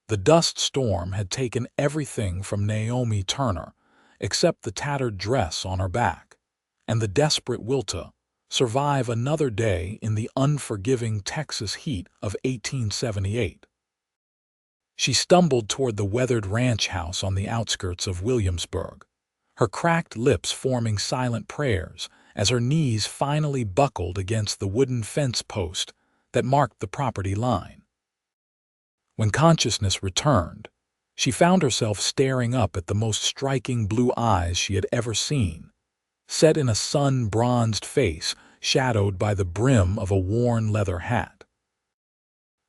The dust storm had taken everything from Naomi Turner, except the tattered dress on her back, and the desperate will to survive another day in the unforgiving Texas heat of 1878. She stumbled toward the weathered ranch house on the outskirts of Williamsburg, her cracked lips forming silent prayers as her knees finally buckled against the wooden fence post that marked the property line. When consciousness returned, she found herself staring up at the most striking blue eyes she had ever seen, set in a sun-bronzed face shadowed by the brim of a worn leather hat.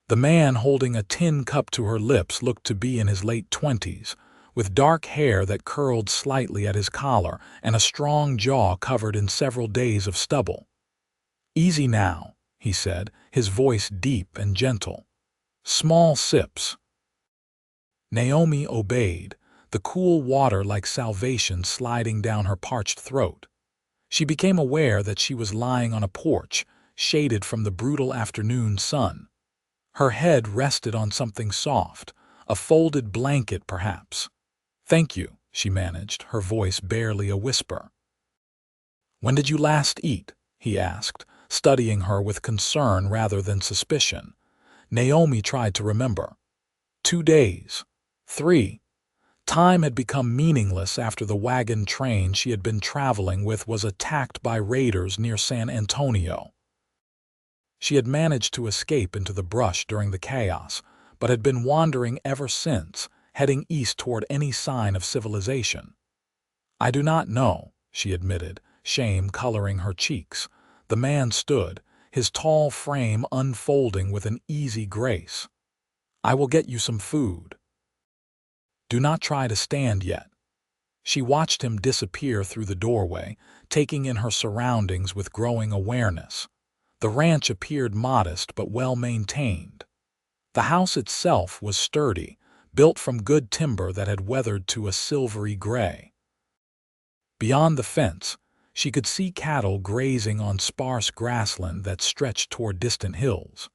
The man holding a tin cup to her lips looked to be in his late 20s, with dark hair that curled slightly at his collar and a strong jaw covered in several days of stubble. "Easy now," he said, his voice deep and gentle. "Small sips." Naomi obeyed, the cool water like salvation sliding down her parched throat. She became aware that she was lying on a porch, shaded from the brutal afternoon sun. Her head rested on something soft, a folded blanket perhaps. "Thank you," she managed, her voice barely a whisper. "When did you last eat?" he asked, studying her with concern rather than suspicion. Naomi tried to remember. 2 days. 3. Time had become meaningless after the wagon train she had been traveling with was attacked by raiders near San Antonio. She had managed to escape into the brush during the chaos, but had been wandering ever since, heading east toward any sign of civilization. "I do not know," she admitted, shame coloring her cheeks. The man stood, his tall frame unfolding with an easy grace. "I will get you some food. Do not try to stand yet." She watched him disappear through the doorway, taking in her surroundings with growing awareness. The ranch appeared modest but well-maintained. The house itself was sturdy, built from good timber that had weathered to a silvery gray. Beyond the fence, she could see cattle grazing on sparse grassland that stretched toward distant hills.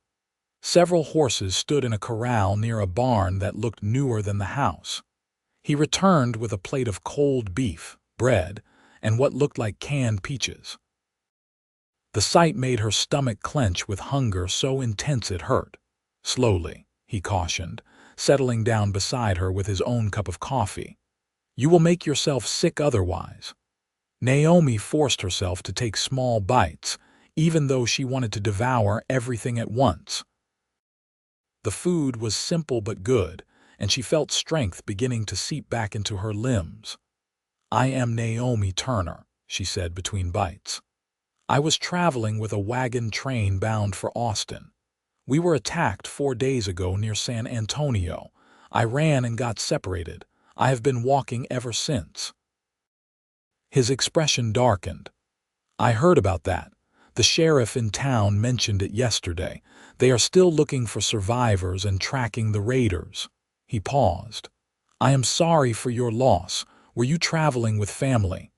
Several horses stood in a corral near a barn that looked newer than the house. He returned with a plate of cold beef, bread, and what looked like canned peaches. The sight made her stomach clench with hunger so intense it hurt. "Slowly," he cautioned, settling down beside her with his own cup of coffee. "You will make yourself sick otherwise." Naomi forced herself to take small bites, even though she wanted to devour everything at once. The food was simple but good, and she felt strength beginning to seep back into her limbs. "I am Naomi Turner," she said between bites. "I was traveling with a wagon train bound for Austin. We were attacked 4 days ago near San Antonio. I ran and got separated. I have been walking ever since." His expression darkened. "I heard about that. The sheriff in town mentioned it yesterday. They are still looking for survivors and tracking the raiders." He paused. "I am sorry for your loss. Were you traveling with family?"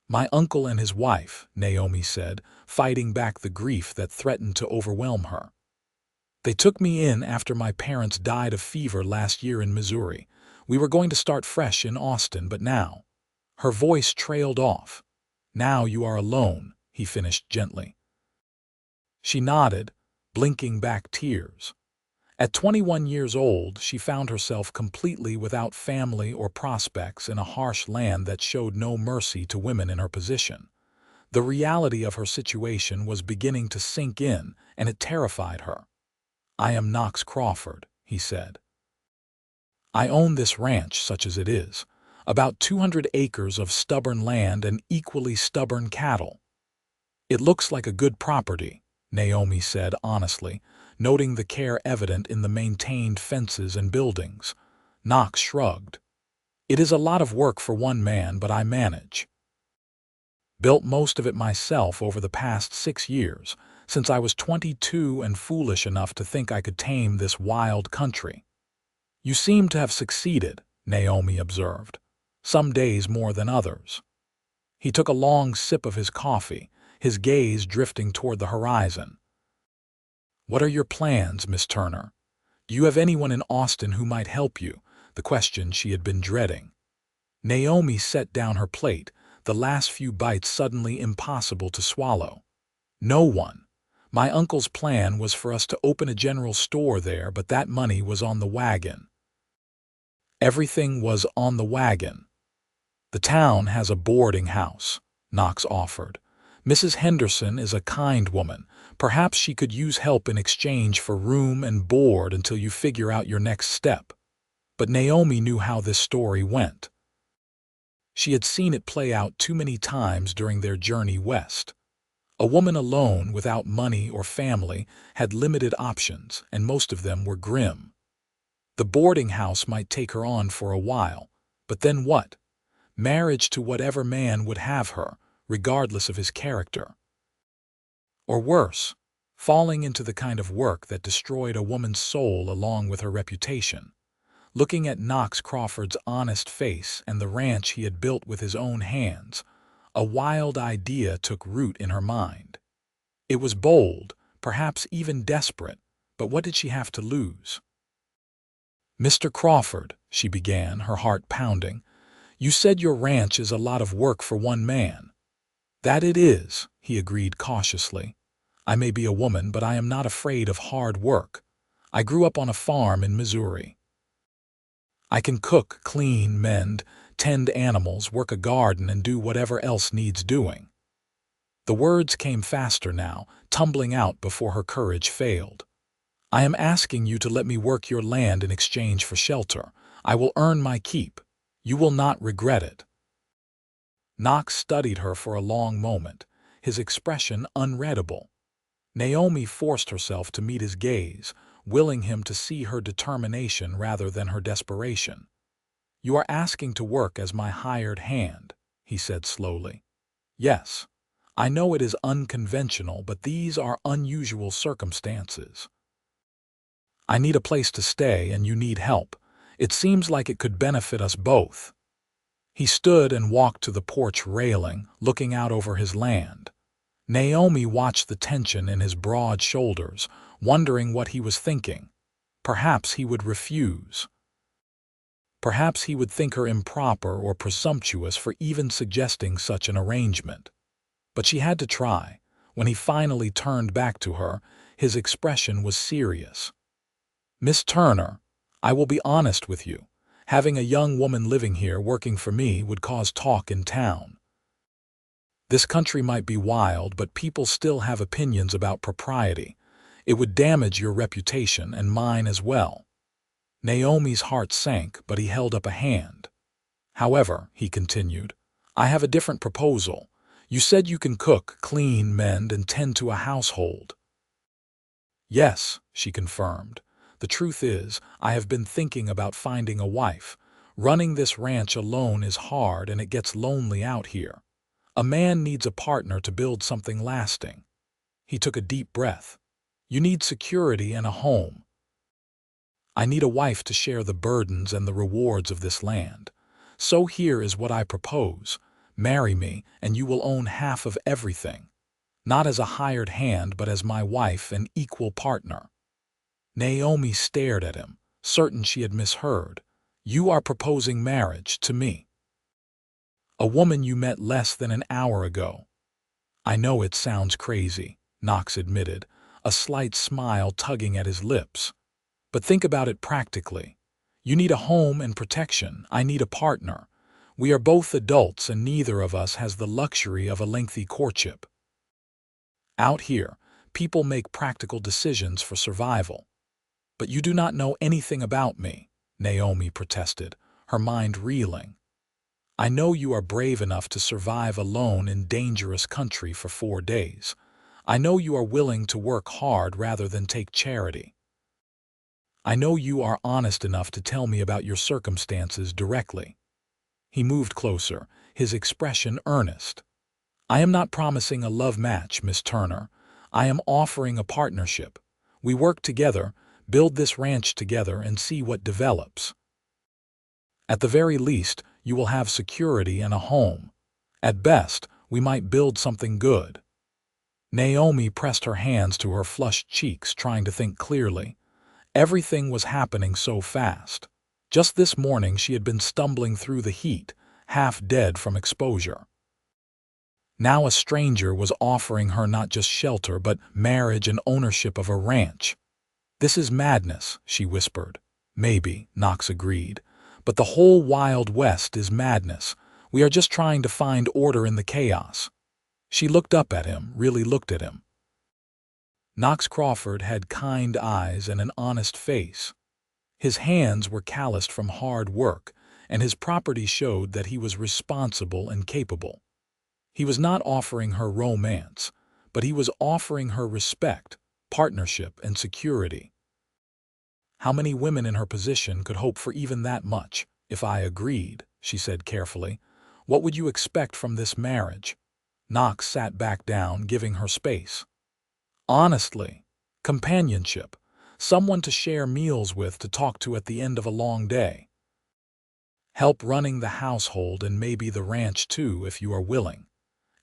"My uncle and his wife," Naomi said, fighting back the grief that threatened to overwhelm her. "They took me in after my parents died of fever last year in Missouri. We were going to start fresh in Austin, but now—" Her voice trailed off. "Now you are alone," he finished gently. She nodded, blinking back tears. At 21 years old, she found herself completely without family or prospects in a harsh land that showed no mercy to women in her position. The reality of her situation was beginning to sink in, and it terrified her. "I am Knox Crawford," he said. "I own this ranch, such as it is. About 200 acres of stubborn land and equally stubborn cattle." "It looks like a good property," Naomi said honestly, noting the care evident in the maintained fences and buildings. Knox shrugged. "It is a lot of work for one man, but I manage. Built most of it myself over the past 6 years, since I was 22 and foolish enough to think I could tame this wild country." "You seem to have succeeded," Naomi observed. "Some days more than others." He took a long sip of his coffee, his gaze drifting toward the horizon. "What are your plans, Miss Turner? Do you have anyone in Austin who might help you? The question she had been dreading. Naomi set down her plate, the last few bites suddenly impossible to swallow. No one. My uncle's plan was for us to open a general store there, but that money was on the wagon. Everything was on the wagon. The town has a boarding house, Knox offered. Mrs. Henderson is a kind woman. Perhaps she could use help in exchange for room and board until you figure out your next step. But Naomi knew how this story went. She had seen it play out too many times during their journey west. A woman alone, without money or family, had limited options, and most of them were grim. The boarding house might take her on for a while, but then what? Marriage to whatever man would have her, regardless of his character. Or worse, falling into the kind of work that destroyed a woman's soul along with her reputation. Looking at Knox Crawford's honest face and the ranch he had built with his own hands, a wild idea took root in her mind. It was bold, perhaps even desperate, but what did she have to lose? "Mr. Crawford," she began, her heart pounding, "you said your ranch is a lot of work for one man." "That it is," he agreed cautiously. "I may be a woman, but I am not afraid of hard work. I grew up on a farm in Missouri. I can cook, clean, mend, tend animals, work a garden, and do whatever else needs doing." The words came faster now, tumbling out before her courage failed. "I am asking you to let me work your land in exchange for shelter. I will earn my keep. You will not regret it." Knox studied her for a long moment, his expression unreadable. Naomi forced herself to meet his gaze, willing him to see her determination rather than her desperation. "You are asking to work as my hired hand," he said slowly. "Yes, I know it is unconventional, but these are unusual circumstances. I need a place to stay and you need help. It seems like it could benefit us both." He stood and walked to the porch railing, looking out over his land. Naomi watched the tension in his broad shoulders, wondering what he was thinking. Perhaps he would refuse. Perhaps he would think her improper or presumptuous for even suggesting such an arrangement. But she had to try. When he finally turned back to her, his expression was serious. "Miss Turner, I will be honest with you. Having a young woman living here working for me would cause talk in town. This country might be wild, but people still have opinions about propriety. It would damage your reputation and mine as well." Naomi's heart sank, but he held up a hand. "However," he continued, "I have a different proposal. You said you can cook, clean, mend, and tend to a household." "Yes," she confirmed. "The truth is, I have been thinking about finding a wife. Running this ranch alone is hard and it gets lonely out here. A man needs a partner to build something lasting." He took a deep breath. "You need security and a home. I need a wife to share the burdens and the rewards of this land. So here is what I propose. Marry me, and you will own half of everything. Not as a hired hand, but as my wife and equal partner." Naomi stared at him, certain she had misheard. "You are proposing marriage to me? A woman you met less than an hour ago?" "I know it sounds crazy," Knox admitted, a slight smile tugging at his lips. "But think about it practically. You need a home and protection. I need a partner. We are both adults and neither of us has the luxury of a lengthy courtship. Out here, people make practical decisions for survival." "But you do not know anything about me," Naomi protested, her mind reeling. "I know you are brave enough to survive alone in dangerous country for 4 days. I know you are willing to work hard rather than take charity. I know you are honest enough to tell me about your circumstances directly." He moved closer, his expression earnest. "I am not promising a love match, Miss Turner. I am offering a partnership. We work together, build this ranch together, and see what develops. At the very least, you will have security and a home. At best, we might build something good." Naomi pressed her hands to her flushed cheeks, trying to think clearly. Everything was happening so fast. Just this morning she had been stumbling through the heat, half dead from exposure. Now a stranger was offering her not just shelter but marriage and ownership of a ranch. "This is madness," she whispered. "Maybe," Knox agreed. "But the whole Wild West is madness. We are just trying to find order in the chaos." She looked up at him, really looked at him. Knox Crawford had kind eyes and an honest face. His hands were calloused from hard work, and his property showed that he was responsible and capable. He was not offering her romance, but he was offering her respect, partnership, and security. "How many women in her position could hope for even that much, if I agreed?" she said carefully. "What would you expect from this marriage?" Knox sat back down, giving her space. "Honestly, companionship, someone to share meals with, to talk to at the end of a long day. Help running the household and maybe the ranch too if you are willing.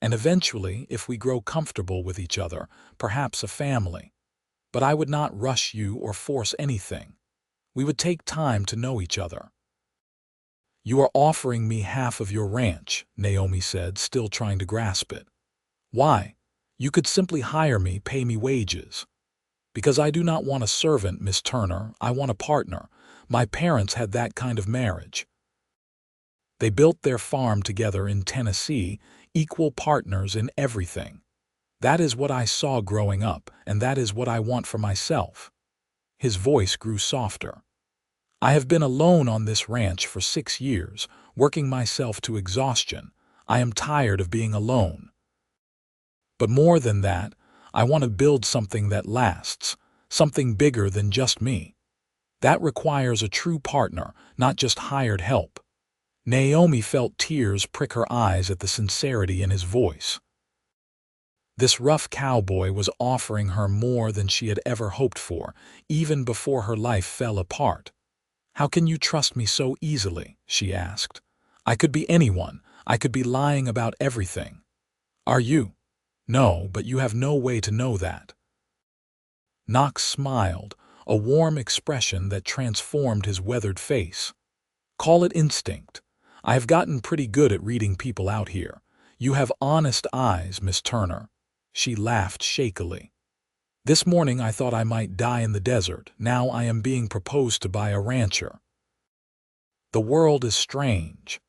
And eventually, if we grow comfortable with each other, perhaps a family. But I would not rush you or force anything. We would take time to know each other." "You are offering me half of your ranch," Naomi said, still trying to grasp it. "Why? You could simply hire me, pay me wages." "Because I do not want a servant, Miss Turner. I want a partner. My parents had that kind of marriage. They built their farm together in Tennessee, equal partners in everything. That is what I saw growing up, and that is what I want for myself." His voice grew softer. "I have been alone on this ranch for 6 years, working myself to exhaustion. I am tired of being alone. But more than that, I want to build something that lasts, something bigger than just me. That requires a true partner, not just hired help." Naomi felt tears prick her eyes at the sincerity in his voice. This rough cowboy was offering her more than she had ever hoped for, even before her life fell apart. "How can you trust me so easily?" she asked. "I could be anyone. I could be lying about everything." "Are you?" "No, but you have no way to know that." Knox smiled, a warm expression that transformed his weathered face. "Call it instinct. I have gotten pretty good at reading people out here. You have honest eyes, Miss Turner." She laughed shakily. "This morning I thought I might die in the desert. Now I am being proposed to by a rancher. The world is strange."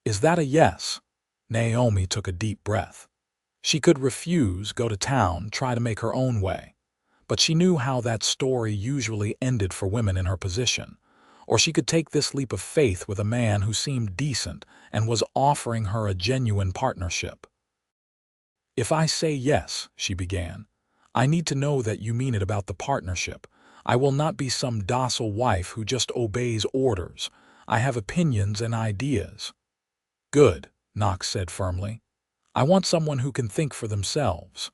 "Is that a yes?" Naomi took a deep breath. She could refuse, go to town, try to make her own way. But she knew how that story usually ended for women in her position. Or she could take this leap of faith with a man who seemed decent and was offering her a genuine partnership. "If I say yes," she began, "I need to know that you mean it about the partnership. I will not be some docile wife who just obeys orders. I have opinions and ideas." "Good," Knox said firmly. "I want someone who can think for themselves.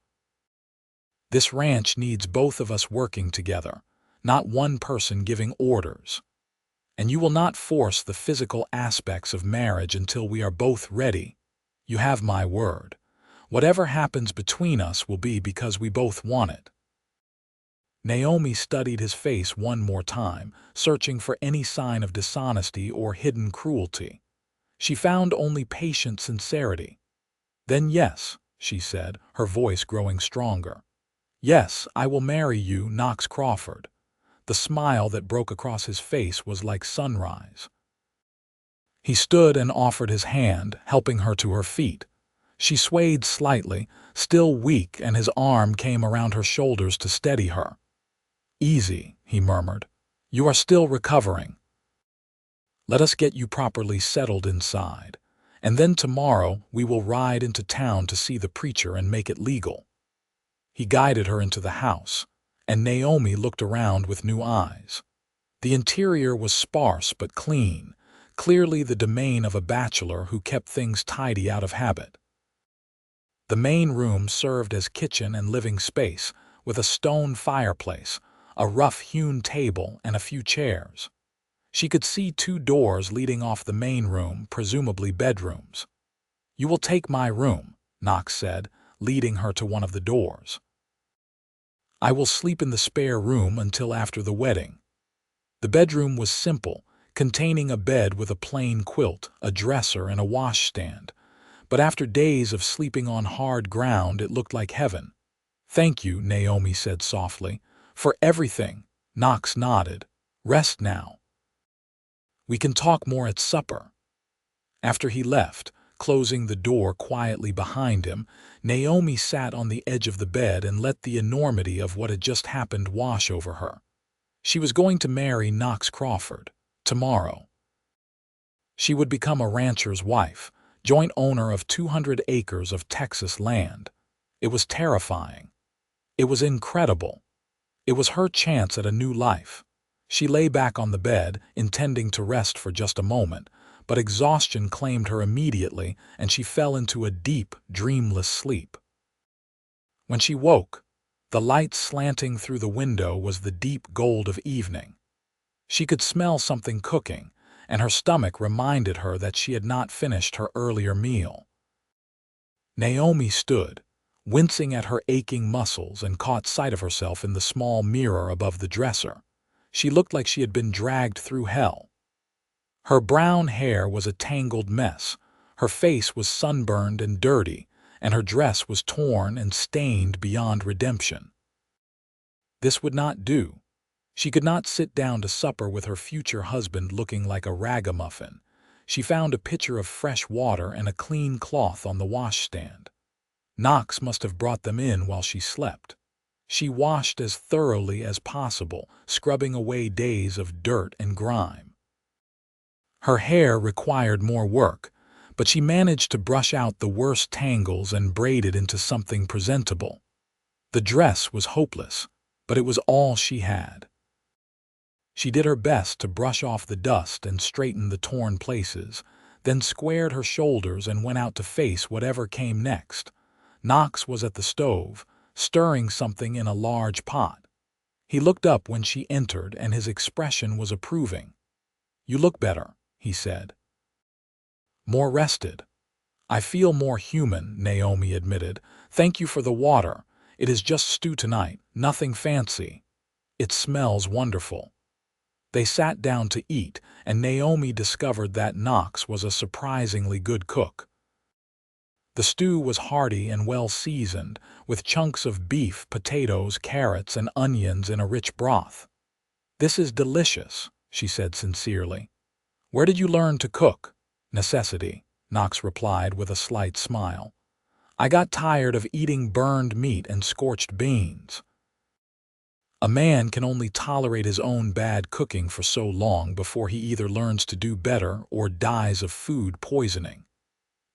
This ranch needs both of us working together, not one person giving orders. And you will not force the physical aspects of marriage until we are both ready. You have my word. Whatever happens between us will be because we both want it." Naomi studied his face one more time, searching for any sign of dishonesty or hidden cruelty. She found only patient sincerity. "Then yes," she said, her voice growing stronger. "Yes, I will marry you, Knox Crawford." The smile that broke across his face was like sunrise. He stood and offered his hand, helping her to her feet. She swayed slightly, still weak, and his arm came around her shoulders to steady her. "Easy," he murmured. "You are still recovering. Let us get you properly settled inside. And then tomorrow we will ride into town to see the preacher and make it legal." He guided her into the house, and Naomi looked around with new eyes. The interior was sparse but clean, clearly the domain of a bachelor who kept things tidy out of habit. The main room served as kitchen and living space, with a stone fireplace, a rough-hewn table, and a few chairs. She could see 2 doors leading off the main room, presumably bedrooms. "You will take my room," Knox said, leading her to one of the doors. "I will sleep in the spare room until after the wedding. The bedroom was simple, containing a bed with a plain quilt, a dresser, and a washstand. But after days of sleeping on hard ground, it looked like heaven. "Thank you," Naomi said softly. "For everything." Knox nodded. "Rest now. We can talk more at supper." After he left, closing the door quietly behind him, Naomi sat on the edge of the bed and let the enormity of what had just happened wash over her. She was going to marry Knox Crawford tomorrow. She would become a rancher's wife, joint owner of 200 acres of Texas land. It was terrifying. It was incredible. It was her chance at a new life. She lay back on the bed, intending to rest for just a moment, but exhaustion claimed her immediately, and she fell into a deep, dreamless sleep. When she woke, the light slanting through the window was the deep gold of evening. She could smell something cooking, and her stomach reminded her that she had not finished her earlier meal. Naomi stood, wincing at her aching muscles, and caught sight of herself in the small mirror above the dresser. She looked like she had been dragged through hell. Her brown hair was a tangled mess, her face was sunburned and dirty, and her dress was torn and stained beyond redemption. This would not do. She could not sit down to supper with her future husband looking like a ragamuffin. She found a pitcher of fresh water and a clean cloth on the washstand. Knox must have brought them in while she slept. She washed as thoroughly as possible, scrubbing away days of dirt and grime. Her hair required more work, but she managed to brush out the worst tangles and braid it into something presentable. The dress was hopeless, but it was all she had. She did her best to brush off the dust and straighten the torn places, then squared her shoulders and went out to face whatever came next. Knox was at the stove, stirring something in a large pot. He looked up when she entered, and his expression was approving. "You look better," he said. "More rested." "I feel more human," Naomi admitted. "Thank you for the water. It is just stew tonight, nothing fancy. It smells wonderful." They sat down to eat, and Naomi discovered that Knox was a surprisingly good cook. The stew was hearty and well-seasoned, with chunks of beef, potatoes, carrots, and onions in a rich broth. "This is delicious," she said sincerely. "Where did you learn to cook?" "Necessity," Knox replied with a slight smile. "I got tired of eating burned meat and scorched beans." A man can only tolerate his own bad cooking for so long before he either learns to do better or dies of food poisoning.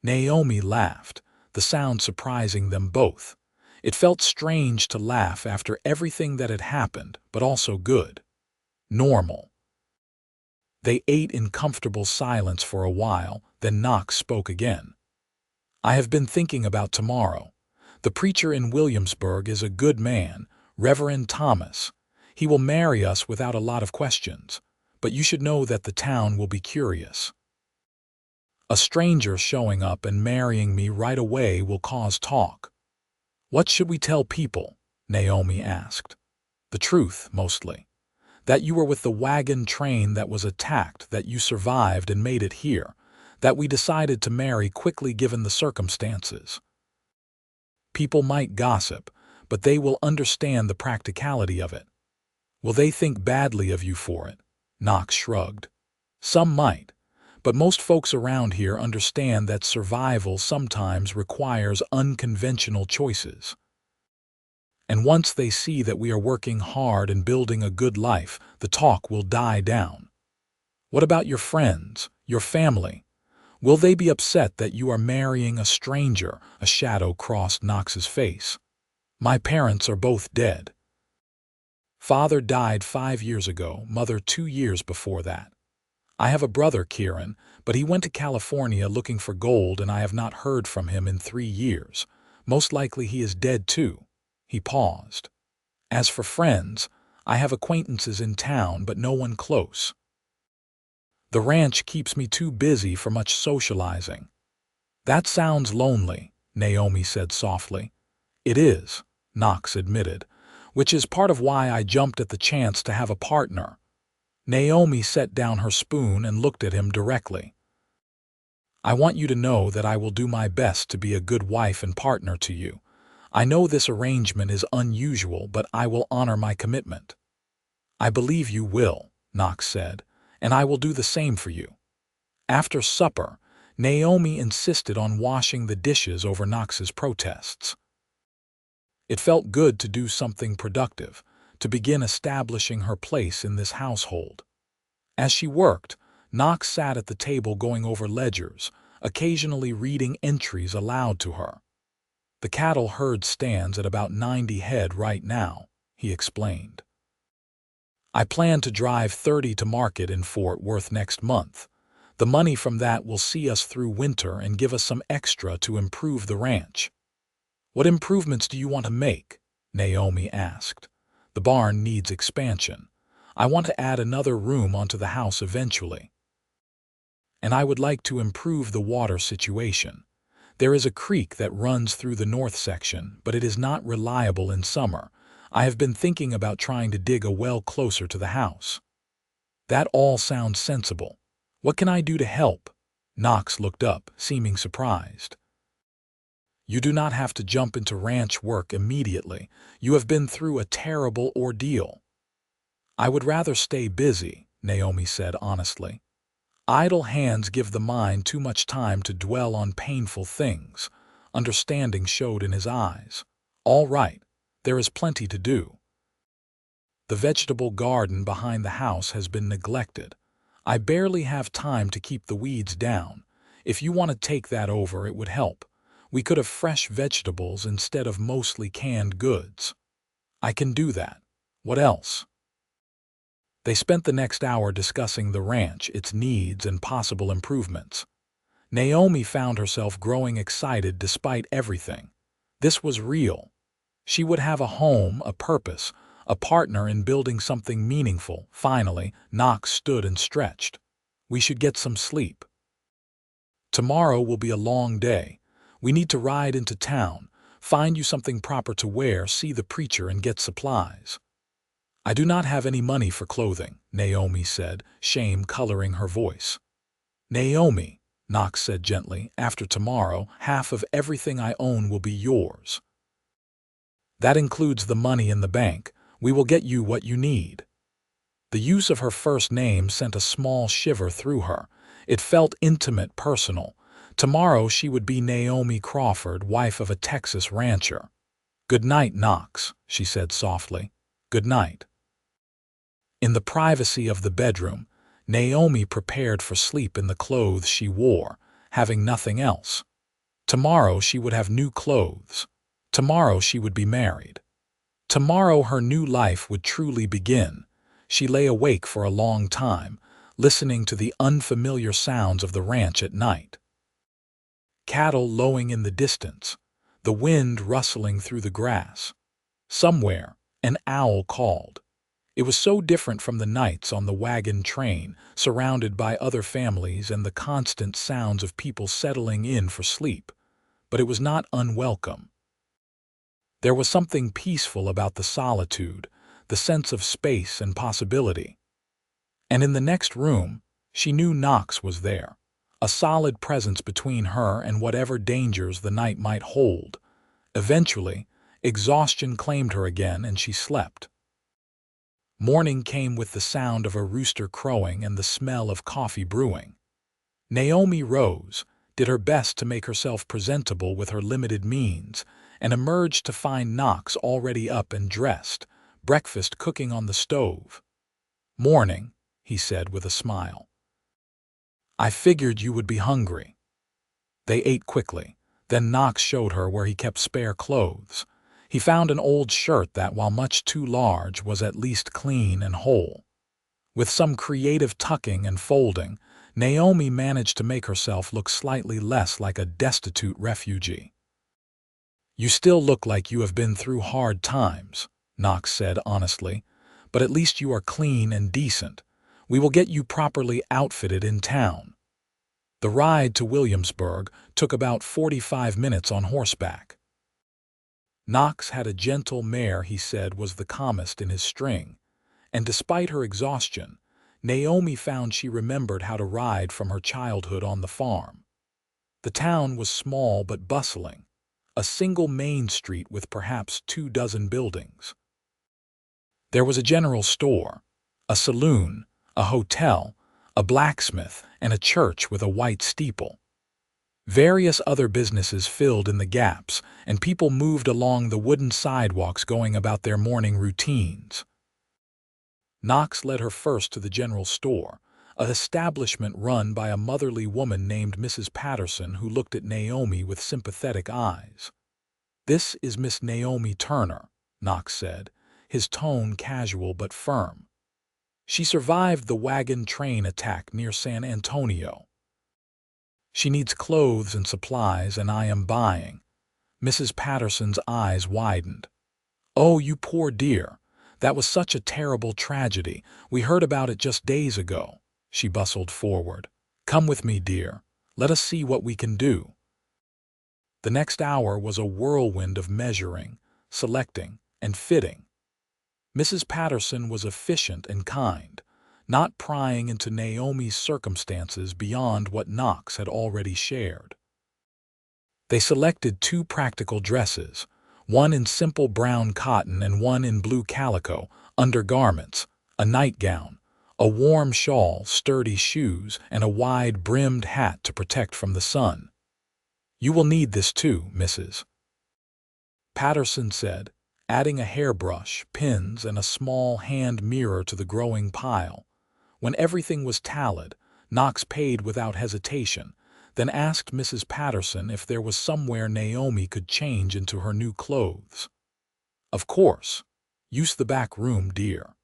Naomi laughed, the sound surprising them both. It felt strange to laugh after everything that had happened, but also good. Normal. They ate in comfortable silence for a while, then Knox spoke again. "I have been thinking about tomorrow. The preacher in Williamsburg is a good man, Reverend Thomas. He will marry us without a lot of questions, but you should know that the town will be curious. A stranger showing up and marrying me right away will cause talk." "What should we tell people?" Naomi asked. "The truth, mostly. That you were with the wagon train that was attacked, that you survived and made it here, that we decided to marry quickly given the circumstances. People might gossip, but they will understand the practicality of it." "Will they think badly of you for it?" Knox shrugged. "Some might, but most folks around here understand that survival sometimes requires unconventional choices. And once they see that we are working hard and building a good life, the talk will die down." "What about your friends, your family? Will they be upset that you are marrying a stranger?" A shadow crossed Knox's face. "My parents are both dead. Father died 5 years ago, mother 2 years before that. I have a brother, Kieran, but he went to California looking for gold and I have not heard from him in 3 years. Most likely he is dead too." He paused. "As for friends, I have acquaintances in town, but no one close. The ranch keeps me too busy for much socializing." "That sounds lonely," Naomi said softly. "It is," Knox admitted, "which is part of why I jumped at the chance to have a partner." Naomi set down her spoon and looked at him directly. "I want you to know that I will do my best to be a good wife and partner to you. I know this arrangement is unusual, but I will honor my commitment." "I believe you will," Knox said, "and I will do the same for you." After supper, Naomi insisted on washing the dishes over Knox's protests. It felt good to do something productive, to begin establishing her place in this household. As she worked, Knox sat at the table going over ledgers, occasionally reading entries aloud to her. "The cattle herd stands at about 90 head right now," he explained. "I plan to drive 30 to market in Fort Worth next month. The money from that will see us through winter and give us some extra to improve the ranch." "What improvements do you want to make?" Naomi asked. "The barn needs expansion. I want to add another room onto the house eventually. And I would like to improve the water situation. There is a creek that runs through the north section, but it is not reliable in summer. I have been thinking about trying to dig a well closer to the house." "That all sounds sensible. What can I do to help?" Knox looked up, seeming surprised. "You do not have to jump into ranch work immediately. You have been through a terrible ordeal." "I would rather stay busy," Naomi said honestly. "Idle hands give the mind too much time to dwell on painful things." Understanding showed in his eyes. "All right, there is plenty to do. The vegetable garden behind the house has been neglected. I barely have time to keep the weeds down. If you want to take that over, it would help. We could have fresh vegetables instead of mostly canned goods." "I can do that. What else?" They spent the next hour discussing the ranch, its needs, and possible improvements. Naomi found herself growing excited despite everything. This was real. She would have a home, a purpose, a partner in building something meaningful. Finally, Knox stood and stretched. "We should get some sleep. Tomorrow will be a long day. We need to ride into town, find you something proper to wear, see the preacher, and get supplies." "I do not have any money for clothing," Naomi said, shame coloring her voice. "Naomi," Knox said gently, "after tomorrow, half of everything I own will be yours. That includes the money in the bank. We will get you what you need." The use of her first name sent a small shiver through her. It felt intimate, personal. Tomorrow she would be Naomi Crawford, wife of a Texas rancher. "Good night, Knox," she said softly. "Good night." In the privacy of the bedroom, Naomi prepared for sleep in the clothes she wore, having nothing else. Tomorrow she would have new clothes. Tomorrow she would be married. Tomorrow her new life would truly begin. She lay awake for a long time, listening to the unfamiliar sounds of the ranch at night. Cattle lowing in the distance, the wind rustling through the grass. Somewhere, an owl called. It was so different from the nights on the wagon train, surrounded by other families and the constant sounds of people settling in for sleep. But it was not unwelcome. There was something peaceful about the solitude, the sense of space and possibility. And in the next room, she knew Knox was there, a solid presence between her and whatever dangers the night might hold. Eventually, exhaustion claimed her again and she slept. Morning came with the sound of a rooster crowing and the smell of coffee brewing. Naomi rose, did her best to make herself presentable with her limited means, and emerged to find Knox already up and dressed, breakfast cooking on the stove. "Morning," he said with a smile. "I figured you would be hungry." They ate quickly. Then Knox showed her where he kept spare clothes. He found an old shirt that, while much too large, was at least clean and whole. With some creative tucking and folding, Naomi managed to make herself look slightly less like a destitute refugee. "You still look like you have been through hard times," Knox said honestly, "but at least you are clean and decent. We will get you properly outfitted in town." The ride to Williamsburg took about 45 minutes on horseback. Knox had a gentle mare he said was the calmest in his string, and despite her exhaustion, Naomi found she remembered how to ride from her childhood on the farm. The town was small but bustling, a single main street with perhaps 24 buildings. There was a general store, a saloon, a hotel, a blacksmith, and a church with a white steeple. Various other businesses filled in the gaps, and people moved along the wooden sidewalks going about their morning routines. Knox led her first to the general store, an establishment run by a motherly woman named Mrs. Patterson who looked at Naomi with sympathetic eyes. "This is Miss Naomi Turner," Knox said, his tone casual but firm. "She survived the wagon train attack near San Antonio. She needs clothes and supplies, and I am buying." Mrs. Patterson's eyes widened. "Oh, you poor dear. That was such a terrible tragedy. We heard about it just days ago." She bustled forward. "Come with me, dear. Let us see what we can do." The next hour was a whirlwind of measuring, selecting, and fitting. Mrs. Patterson was efficient and kind, not prying into Naomi's circumstances beyond what Knox had already shared. They selected 2 practical dresses, one in simple brown cotton and one in blue calico, undergarments, a nightgown, a warm shawl, sturdy shoes, and a wide-brimmed hat to protect from the sun. "You will need this too, Mrs. Patterson said, adding a hairbrush, pins, and a small hand mirror to the growing pile. When everything was tallied, Knox paid without hesitation, then asked Mrs. Patterson if there was somewhere Naomi could change into her new clothes. "Of course. Use the back room, dear."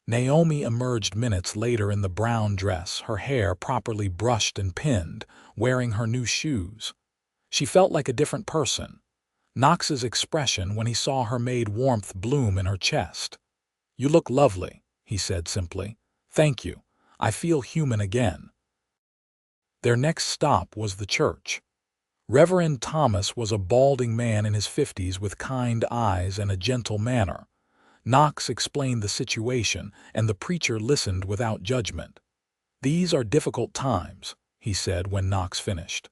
Naomi emerged minutes later in the brown dress, her hair properly brushed and pinned, wearing her new shoes. She felt like a different person. Knox's expression when he saw her made warmth bloom in her chest. "You look lovely," he said simply. "Thank you. I feel human again." Their next stop was the church. Reverend Thomas was a balding man in his 50s with kind eyes and a gentle manner. Knox explained the situation, and the preacher listened without judgment. "These are difficult times," he said when Knox finished.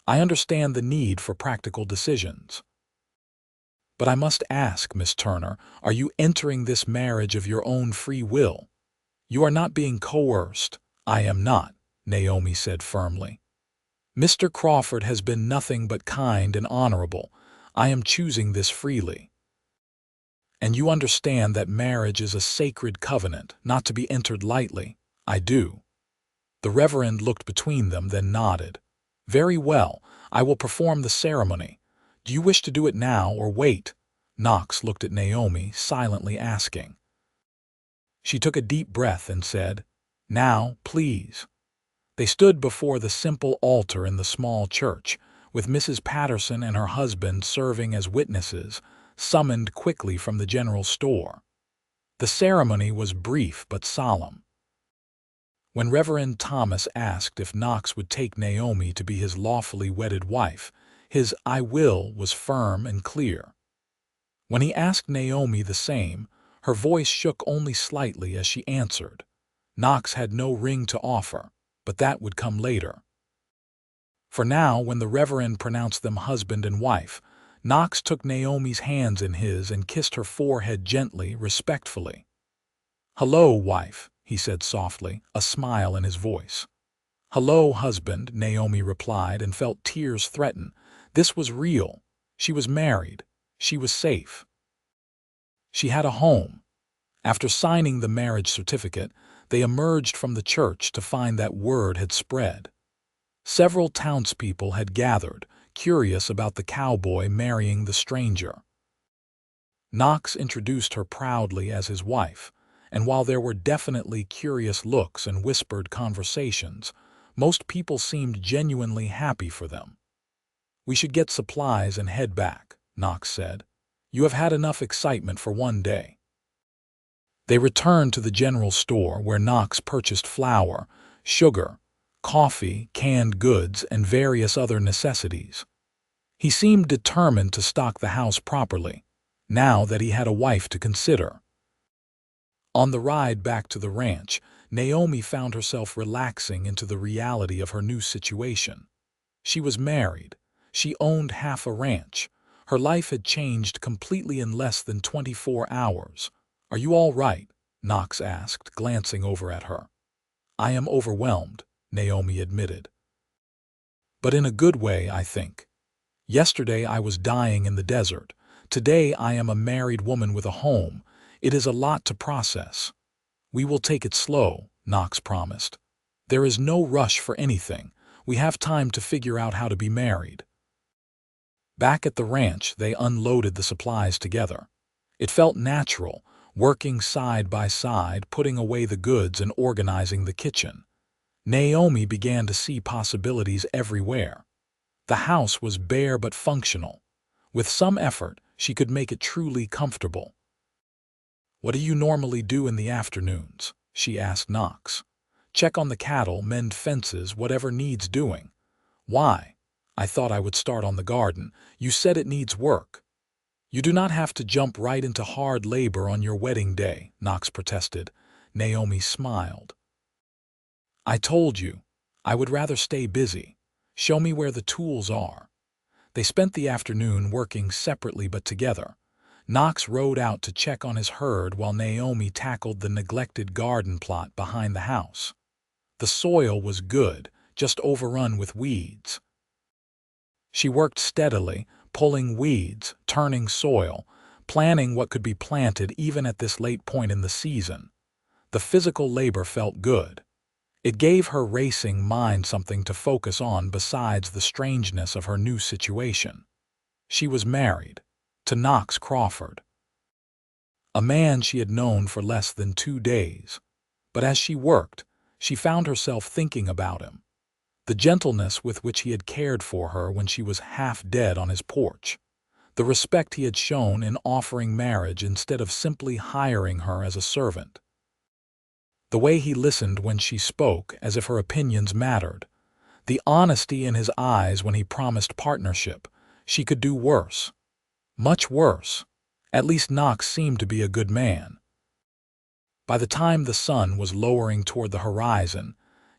"I understand the need for practical decisions. But I must ask, Miss Turner, are you entering this marriage of your own free will? You are not being coerced." "I am not," Naomi said firmly. "Mr. Crawford has been nothing but kind and honorable. I am choosing this freely. And you understand that marriage is a sacred covenant, not to be entered lightly." "I do." The Reverend looked between them, then nodded. "Very well, I will perform the ceremony. Do you wish to do it now or wait?" Knox looked at Naomi, silently asking. She took a deep breath and said, "Now, please." They stood before the simple altar in the small church, with Mrs. Patterson and her husband serving as witnesses, summoned quickly from the general store. The ceremony was brief but solemn. When Reverend Thomas asked if Knox would take Naomi to be his lawfully wedded wife, his "I will" was firm and clear. When he asked Naomi the same, her voice shook only slightly as she answered. Knox had no ring to offer, but that would come later. For now, when the Reverend pronounced them husband and wife, Knox took Naomi's hands in his and kissed her forehead gently, respectfully. "Hello, wife," he said softly, a smile in his voice. "Hello, husband," Naomi replied and felt tears threaten. This was real. She was married. She was safe. She had a home. After signing the marriage certificate, they emerged from the church to find that word had spread. Several townspeople had gathered, curious about the cowboy marrying the stranger. Knox introduced her proudly as his wife, and while there were definitely curious looks and whispered conversations, most people seemed genuinely happy for them. "We should get supplies and head back," Knox said. "You have had enough excitement for one day." They returned to the general store where Knox purchased flour, sugar, coffee, canned goods, and various other necessities. He seemed determined to stock the house properly, now that he had a wife to consider. On the ride back to the ranch, Naomi found herself relaxing into the reality of her new situation. She was married. She owned half a ranch. Her life had changed completely in less than 24 hours. "Are you all right?" Knox asked, glancing over at her. "I am overwhelmed," Naomi admitted. "But in a good way, I think. Yesterday I was dying in the desert. Today I am a married woman with a home. It is a lot to process." "We will take it slow," Knox promised. "There is no rush for anything. We have time to figure out how to be married." Back at the ranch, they unloaded the supplies together. It felt natural, working side by side, putting away the goods and organizing the kitchen. Naomi began to see possibilities everywhere. The house was bare but functional. With some effort, she could make it truly comfortable. "What do you normally do in the afternoons?" she asked Knox. "Check on the cattle, mend fences, whatever needs doing." "Why?" "I thought I would start on the garden. You said it needs work." "You do not have to jump right into hard labor on your wedding day," Knox protested. Naomi smiled. "I told you. I would rather stay busy. Show me where the tools are." They spent the afternoon working separately but together. Knox rode out to check on his herd while Naomi tackled the neglected garden plot behind the house. The soil was good, just overrun with weeds. She worked steadily, pulling weeds, turning soil, planning what could be planted even at this late point in the season. The physical labor felt good. It gave her racing mind something to focus on besides the strangeness of her new situation. She was married to Knox Crawford, a man she had known for less than 2 days. But as she worked, she found herself thinking about him. The gentleness with which he had cared for her when she was half dead on his porch. The respect he had shown in offering marriage instead of simply hiring her as a servant. The way he listened when she spoke as if her opinions mattered. The honesty in his eyes when he promised partnership. She could do worse. Much worse. At least Knox seemed to be a good man. By the time the sun was lowering toward the horizon,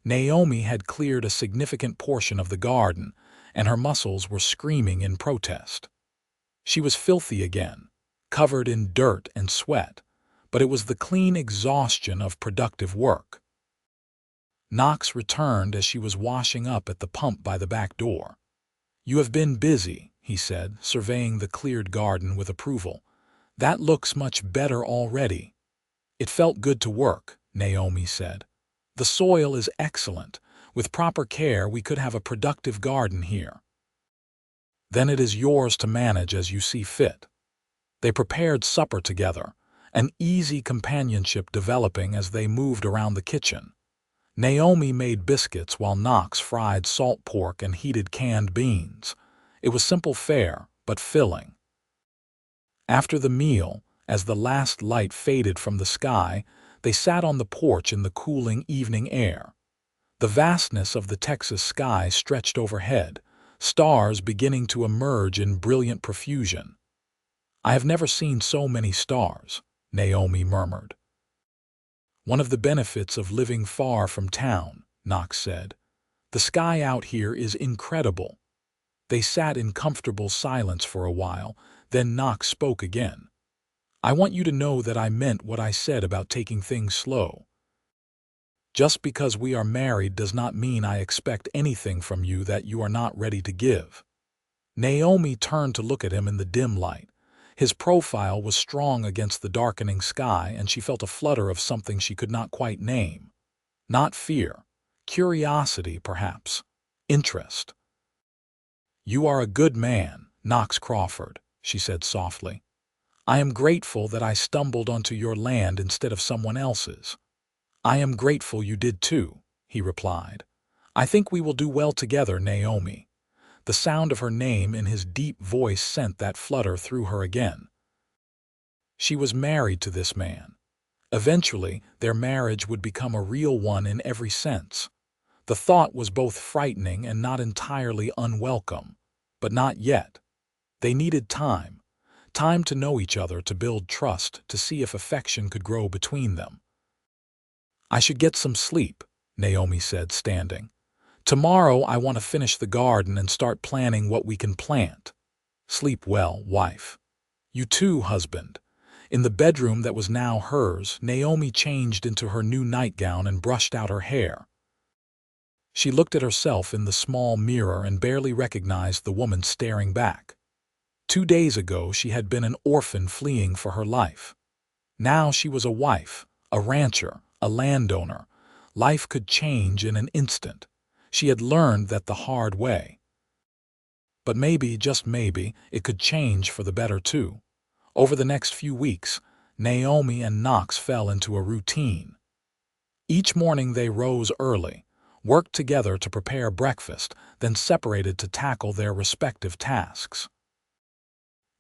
Naomi had cleared a significant portion of the garden, and her muscles were screaming in protest. She was filthy again, covered in dirt and sweat, but it was the clean exhaustion of productive work. Knox returned as she was washing up at the pump by the back door. "You have been busy," he said, surveying the cleared garden with approval. "That looks much better already." "It felt good to work," Naomi said. "The soil is excellent. With proper care, we could have a productive garden here." "Then it is yours to manage as you see fit." They prepared supper together, an easy companionship developing as they moved around the kitchen. Naomi made biscuits while Knox fried salt pork and heated canned beans. It was simple fare, but filling. After the meal, as the last light faded from the sky, they sat on the porch in the cooling evening air. The vastness of the Texas sky stretched overhead, stars beginning to emerge in brilliant profusion. "I have never seen so many stars," Naomi murmured. "One of the benefits of living far from town," Knox said. "The sky out here is incredible." They sat in comfortable silence for a while, then Knox spoke again. "I want you to know that I meant what I said about taking things slow. Just because we are married does not mean I expect anything from you that you are not ready to give." Naomi turned to look at him in the dim light. His profile was strong against the darkening sky, and she felt a flutter of something she could not quite name. Not fear. Curiosity, perhaps. Interest. "You are a good man, Knox Crawford," she said softly. "I am grateful that I stumbled onto your land instead of someone else's." "I am grateful you did too," he replied. "I think we will do well together, Naomi." The sound of her name in his deep voice sent that flutter through her again. She was married to this man. Eventually, their marriage would become a real one in every sense. The thought was both frightening and not entirely unwelcome. But not yet. They needed time. Time to know each other, to build trust, to see if affection could grow between them. I should get some sleep, Naomi said, standing. Tomorrow I want to finish the garden and start planning what we can plant. Sleep well, wife. You too, husband. In the bedroom that was now hers, Naomi changed into her new nightgown and brushed out her hair. She looked at herself in the small mirror and barely recognized the woman staring back. 2 days ago she had been an orphan fleeing for her life. Now she was a wife, a rancher, a landowner. Life could change in an instant. She had learned that the hard way. But maybe, just maybe, it could change for the better too. Over the next few weeks, Naomi and Knox fell into a routine. Each morning they rose early, worked together to prepare breakfast, then separated to tackle their respective tasks.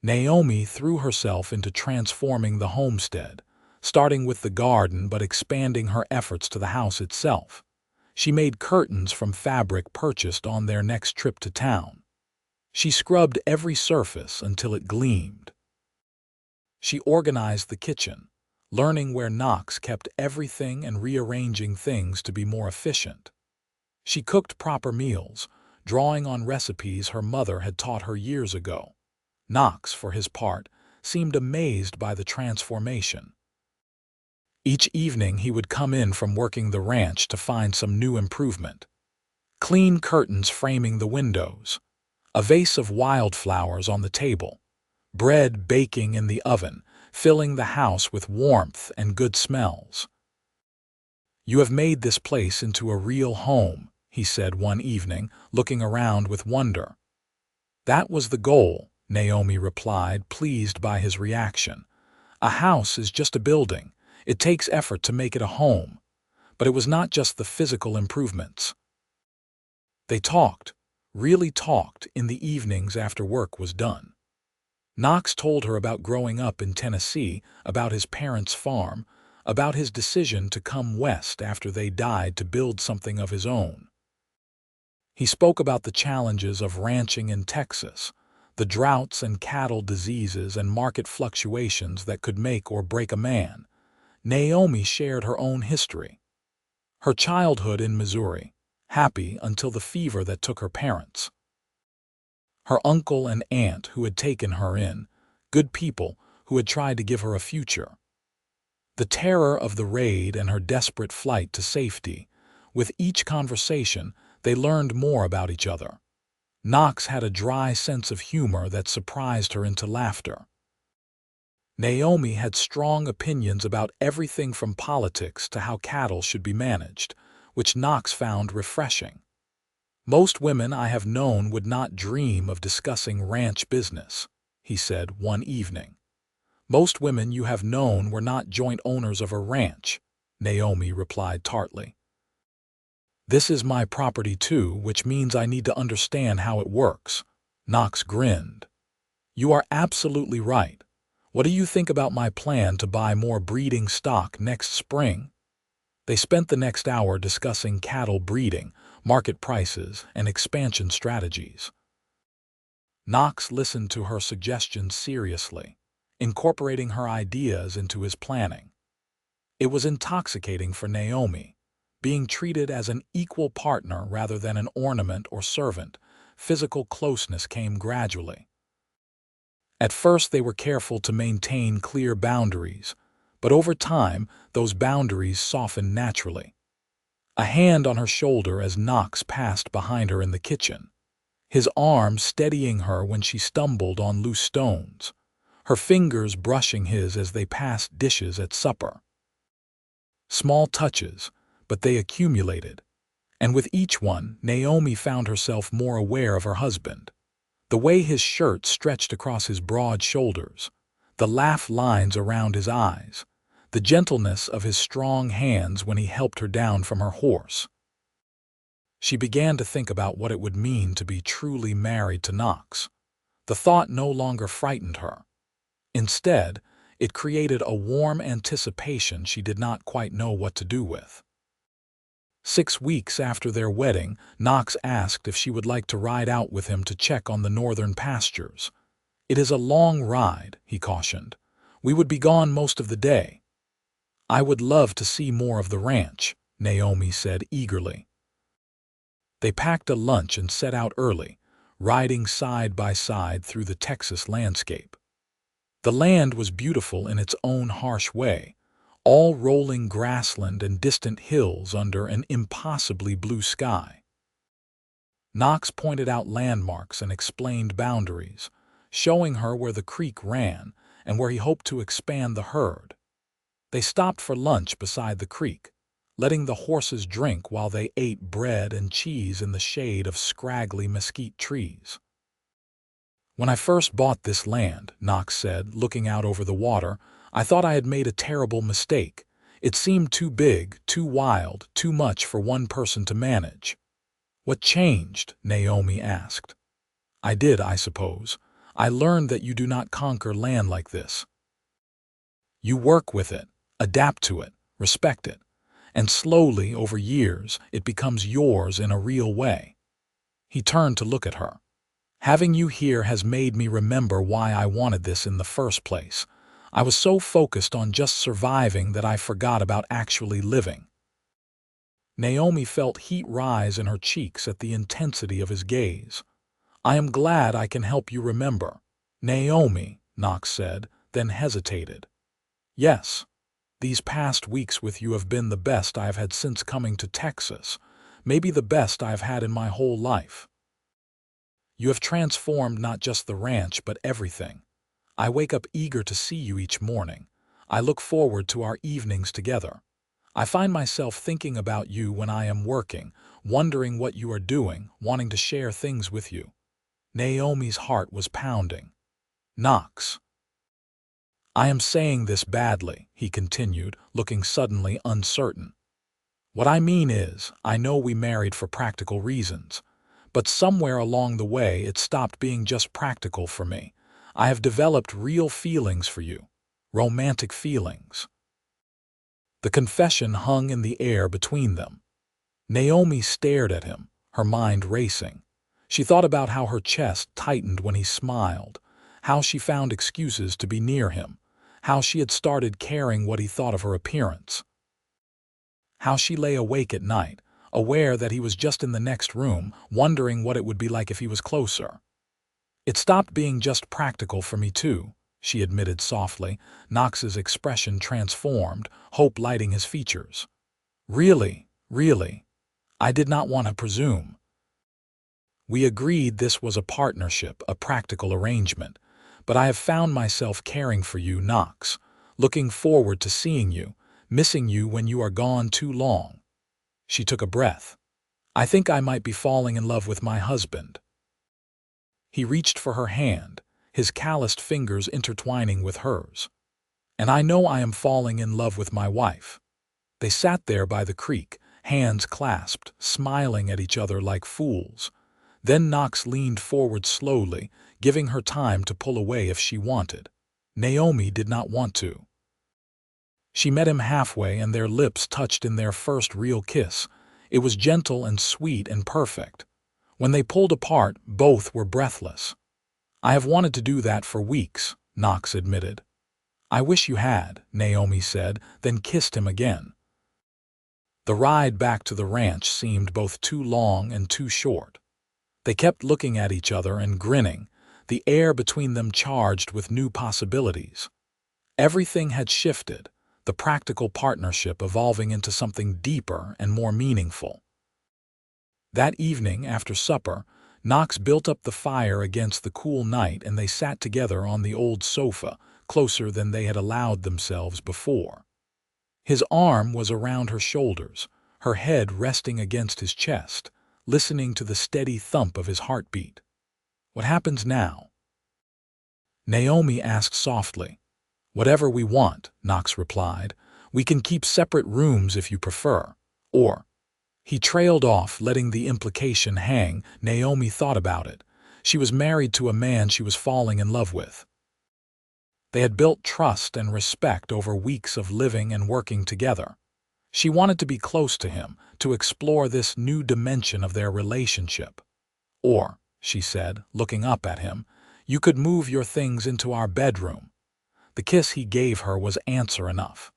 Naomi threw herself into transforming the homestead, starting with the garden but expanding her efforts to the house itself. She made curtains from fabric purchased on their next trip to town. She scrubbed every surface until it gleamed. She organized the kitchen, learning where Knox kept everything and rearranging things to be more efficient. She cooked proper meals, drawing on recipes her mother had taught her years ago. Knox, for his part, seemed amazed by the transformation. Each evening he would come in from working the ranch to find some new improvement. Clean curtains framing the windows, a vase of wildflowers on the table, bread baking in the oven, filling the house with warmth and good smells. "You have made this place into a real home," he said one evening, looking around with wonder. "That was the goal," Naomi replied, pleased by his reaction. "A house is just a building. It takes effort to make it a home." But it was not just the physical improvements. They talked, really talked, in the evenings after work was done. Knox told her about growing up in Tennessee, about his parents' farm, about his decision to come west after they died to build something of his own. He spoke about the challenges of ranching in Texas, the droughts and cattle diseases and market fluctuations that could make or break a man. Naomi shared her own history. Her childhood in Missouri, happy until the fever that took her parents. Her uncle and aunt who had taken her in, good people who had tried to give her a future. The terror of the raid and her desperate flight to safety. With each conversation, they learned more about each other. Knox had a dry sense of humor that surprised her into laughter. Naomi had strong opinions about everything from politics to how cattle should be managed, which Knox found refreshing. "Most women I have known would not dream of discussing ranch business," he said one evening. "Most women you have known were not joint owners of a ranch," Naomi replied tartly. "This is my property too, which means I need to understand how it works." Knox grinned. "You are absolutely right. What do you think about my plan to buy more breeding stock next spring?" They spent the next hour discussing cattle breeding, market prices, and expansion strategies. Knox listened to her suggestions seriously, incorporating her ideas into his planning. It was intoxicating for Naomi, being treated as an equal partner rather than an ornament or servant. Physical closeness came gradually. At first they were careful to maintain clear boundaries, but over time those boundaries softened naturally. A hand on her shoulder as Knox passed behind her in the kitchen, his arm steadying her when she stumbled on loose stones, her fingers brushing his as they passed dishes at supper. Small touches, but they accumulated, and with each one Naomi found herself more aware of her husband. The way his shirt stretched across his broad shoulders, the laugh lines around his eyes, the gentleness of his strong hands when he helped her down from her horse. She began to think about what it would mean to be truly married to Knox. The thought no longer frightened her. Instead, it created a warm anticipation she did not quite know what to do with. 6 weeks after their wedding, Knox asked if she would like to ride out with him to check on the northern pastures. "It is a long ride," he cautioned. "We would be gone most of the day." I would love to see more of the ranch, Naomi said eagerly. They packed a lunch and set out early, riding side by side through the Texas landscape. The land was beautiful in its own harsh way, all rolling grassland and distant hills under an impossibly blue sky. Knox pointed out landmarks and explained boundaries, showing her where the creek ran and where he hoped to expand the herd. They stopped for lunch beside the creek, letting the horses drink while they ate bread and cheese in the shade of scraggly mesquite trees. When I first bought this land, Knox said, looking out over the water, I thought I had made a terrible mistake. It seemed too big, too wild, too much for one person to manage. What changed? Naomi asked. I did, I suppose. I learned that you do not conquer land like this. You work with it, adapt to it, respect it, and slowly, over years, it becomes yours in a real way. He turned to look at her. Having you here has made me remember why I wanted this in the first place. I was so focused on just surviving that I forgot about actually living. Naomi felt heat rise in her cheeks at the intensity of his gaze. I am glad I can help you remember. Naomi, Knox said, then hesitated. Yes, these past weeks with you have been the best I have had since coming to Texas, maybe the best I have had in my whole life. You have transformed not just the ranch, but everything. I wake up eager to see you each morning. I look forward to our evenings together. I find myself thinking about you when I am working, wondering what you are doing, wanting to share things with you. Naomi's heart was pounding. Knox. I am saying this badly, he continued, looking suddenly uncertain. What I mean is, I know we married for practical reasons. But somewhere along the way it stopped being just practical for me. I have developed real feelings for you. Romantic feelings. The confession hung in the air between them. Naomi stared at him, her mind racing. She thought about how her chest tightened when he smiled, how she found excuses to be near him, how she had started caring what he thought of her appearance, how she lay awake at night, aware that he was just in the next room, wondering what it would be like if he was closer. It stopped being just practical for me too, she admitted softly. Knox's expression transformed, hope lighting his features. Really, really. I did not want to presume. We agreed this was a partnership, a practical arrangement, but I have found myself caring for you, Knox, looking forward to seeing you, missing you when you are gone too long. She took a breath. I think I might be falling in love with my husband. He reached for her hand, his calloused fingers intertwining with hers. And I know I am falling in love with my wife. They sat there by the creek, hands clasped, smiling at each other like fools. Then Knox leaned forward slowly, giving her time to pull away if she wanted. Naomi did not want to. She met him halfway and their lips touched in their first real kiss. It was gentle and sweet and perfect. When they pulled apart, both were breathless. I have wanted to do that for weeks, Knox admitted. I wish you had, Naomi said, then kissed him again. The ride back to the ranch seemed both too long and too short. They kept looking at each other and grinning, the air between them charged with new possibilities. Everything had shifted, the practical partnership evolving into something deeper and more meaningful. That evening, after supper, Knox built up the fire against the cool night and they sat together on the old sofa, closer than they had allowed themselves before. His arm was around her shoulders, her head resting against his chest, listening to the steady thump of his heartbeat. What happens now? Naomi asked softly. Whatever we want, Knox replied. We can keep separate rooms if you prefer. Or, he trailed off, letting the implication hang. Naomi thought about it. She was married to a man she was falling in love with. They had built trust and respect over weeks of living and working together. She wanted to be close to him, to explore this new dimension of their relationship. Or, she said, looking up at him, you could move your things into our bedroom. The kiss he gave her was answer enough.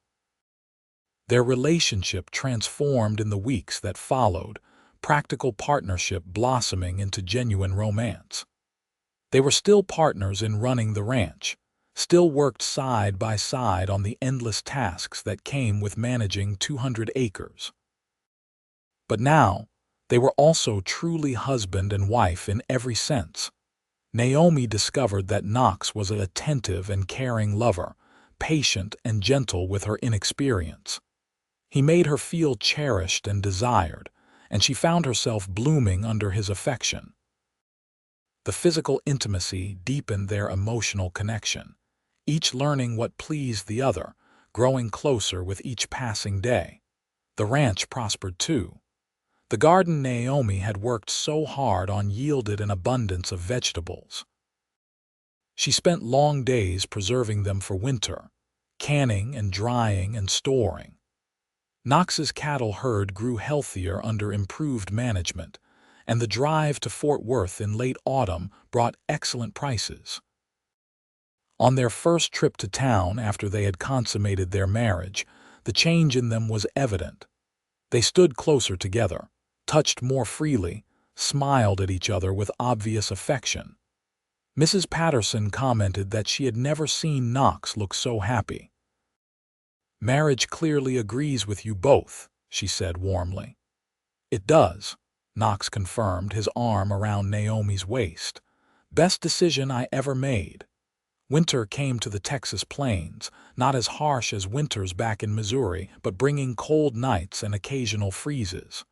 Their relationship transformed in the weeks that followed, practical partnership blossoming into genuine romance. They were still partners in running the ranch, still worked side by side on the endless tasks that came with managing 200 acres. But now, they were also truly husband and wife in every sense. Naomi discovered that Knox was an attentive and caring lover, patient and gentle with her inexperience. He made her feel cherished and desired, and she found herself blooming under his affection. The physical intimacy deepened their emotional connection, each learning what pleased the other, growing closer with each passing day. The ranch prospered too. The garden Naomi had worked so hard on yielded an abundance of vegetables. She spent long days preserving them for winter, canning and drying and storing. Knox's cattle herd grew healthier under improved management, and the drive to Fort Worth in late autumn brought excellent prices. On their first trip to town after they had consummated their marriage, the change in them was evident. They stood closer together, touched more freely, smiled at each other with obvious affection. Mrs. Patterson commented that she had never seen Knox look so happy. "Marriage clearly agrees with you both," she said warmly. "It does," Knox confirmed, his arm around Naomi's waist. "Best decision I ever made." Winter came to the Texas plains, not as harsh as winters back in Missouri, but bringing cold nights and occasional freezes.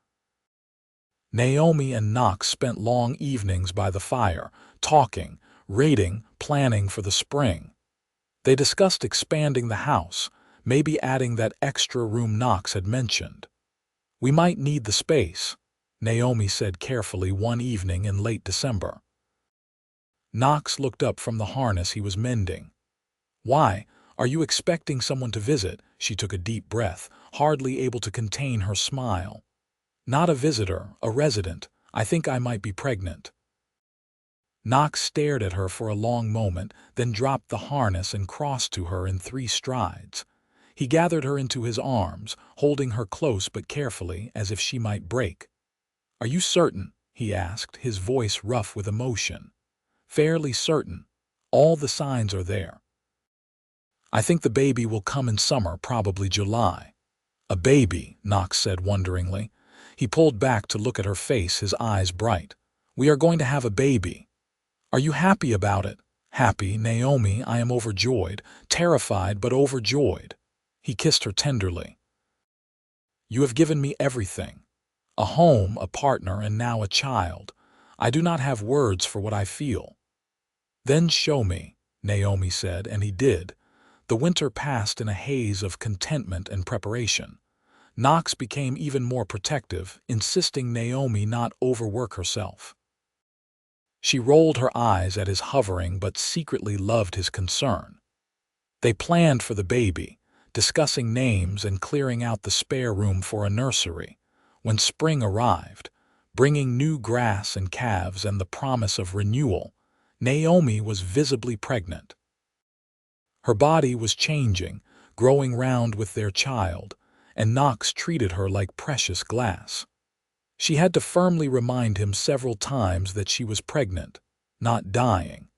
Naomi and Knox spent long evenings by the fire, talking, rating, planning for the spring. They discussed expanding the house, maybe adding that extra room Knox had mentioned. "We might need the space," Naomi said carefully one evening in late December. Knox looked up from the harness he was mending. "Why, are you expecting someone to visit?" She took a deep breath, hardly able to contain her smile. "Not a visitor, a resident. I think I might be pregnant." Knox stared at her for a long moment, then dropped the harness and crossed to her in 3 strides. He gathered her into his arms, holding her close but carefully, as if she might break. "Are you certain?" he asked, his voice rough with emotion. "Fairly certain. All the signs are there. I think the baby will come in summer, probably July." "A baby," Knox said wonderingly. He pulled back to look at her face, his eyes bright. "We are going to have a baby. Are you happy about it?" "Happy, Naomi, I am overjoyed, terrified but overjoyed." He kissed her tenderly. "You have given me everything. A home, a partner, and now a child. I do not have words for what I feel." "Then show me," Naomi said, and he did. The winter passed in a haze of contentment and preparation. Knox became even more protective, insisting Naomi not overwork herself. She rolled her eyes at his hovering but secretly loved his concern. They planned for the baby, discussing names and clearing out the spare room for a nursery. When spring arrived, bringing new grass and calves and the promise of renewal, Naomi was visibly pregnant. Her body was changing, growing round with their child, and Knox treated her like precious glass. She had to firmly remind him several times that she was pregnant, not dying.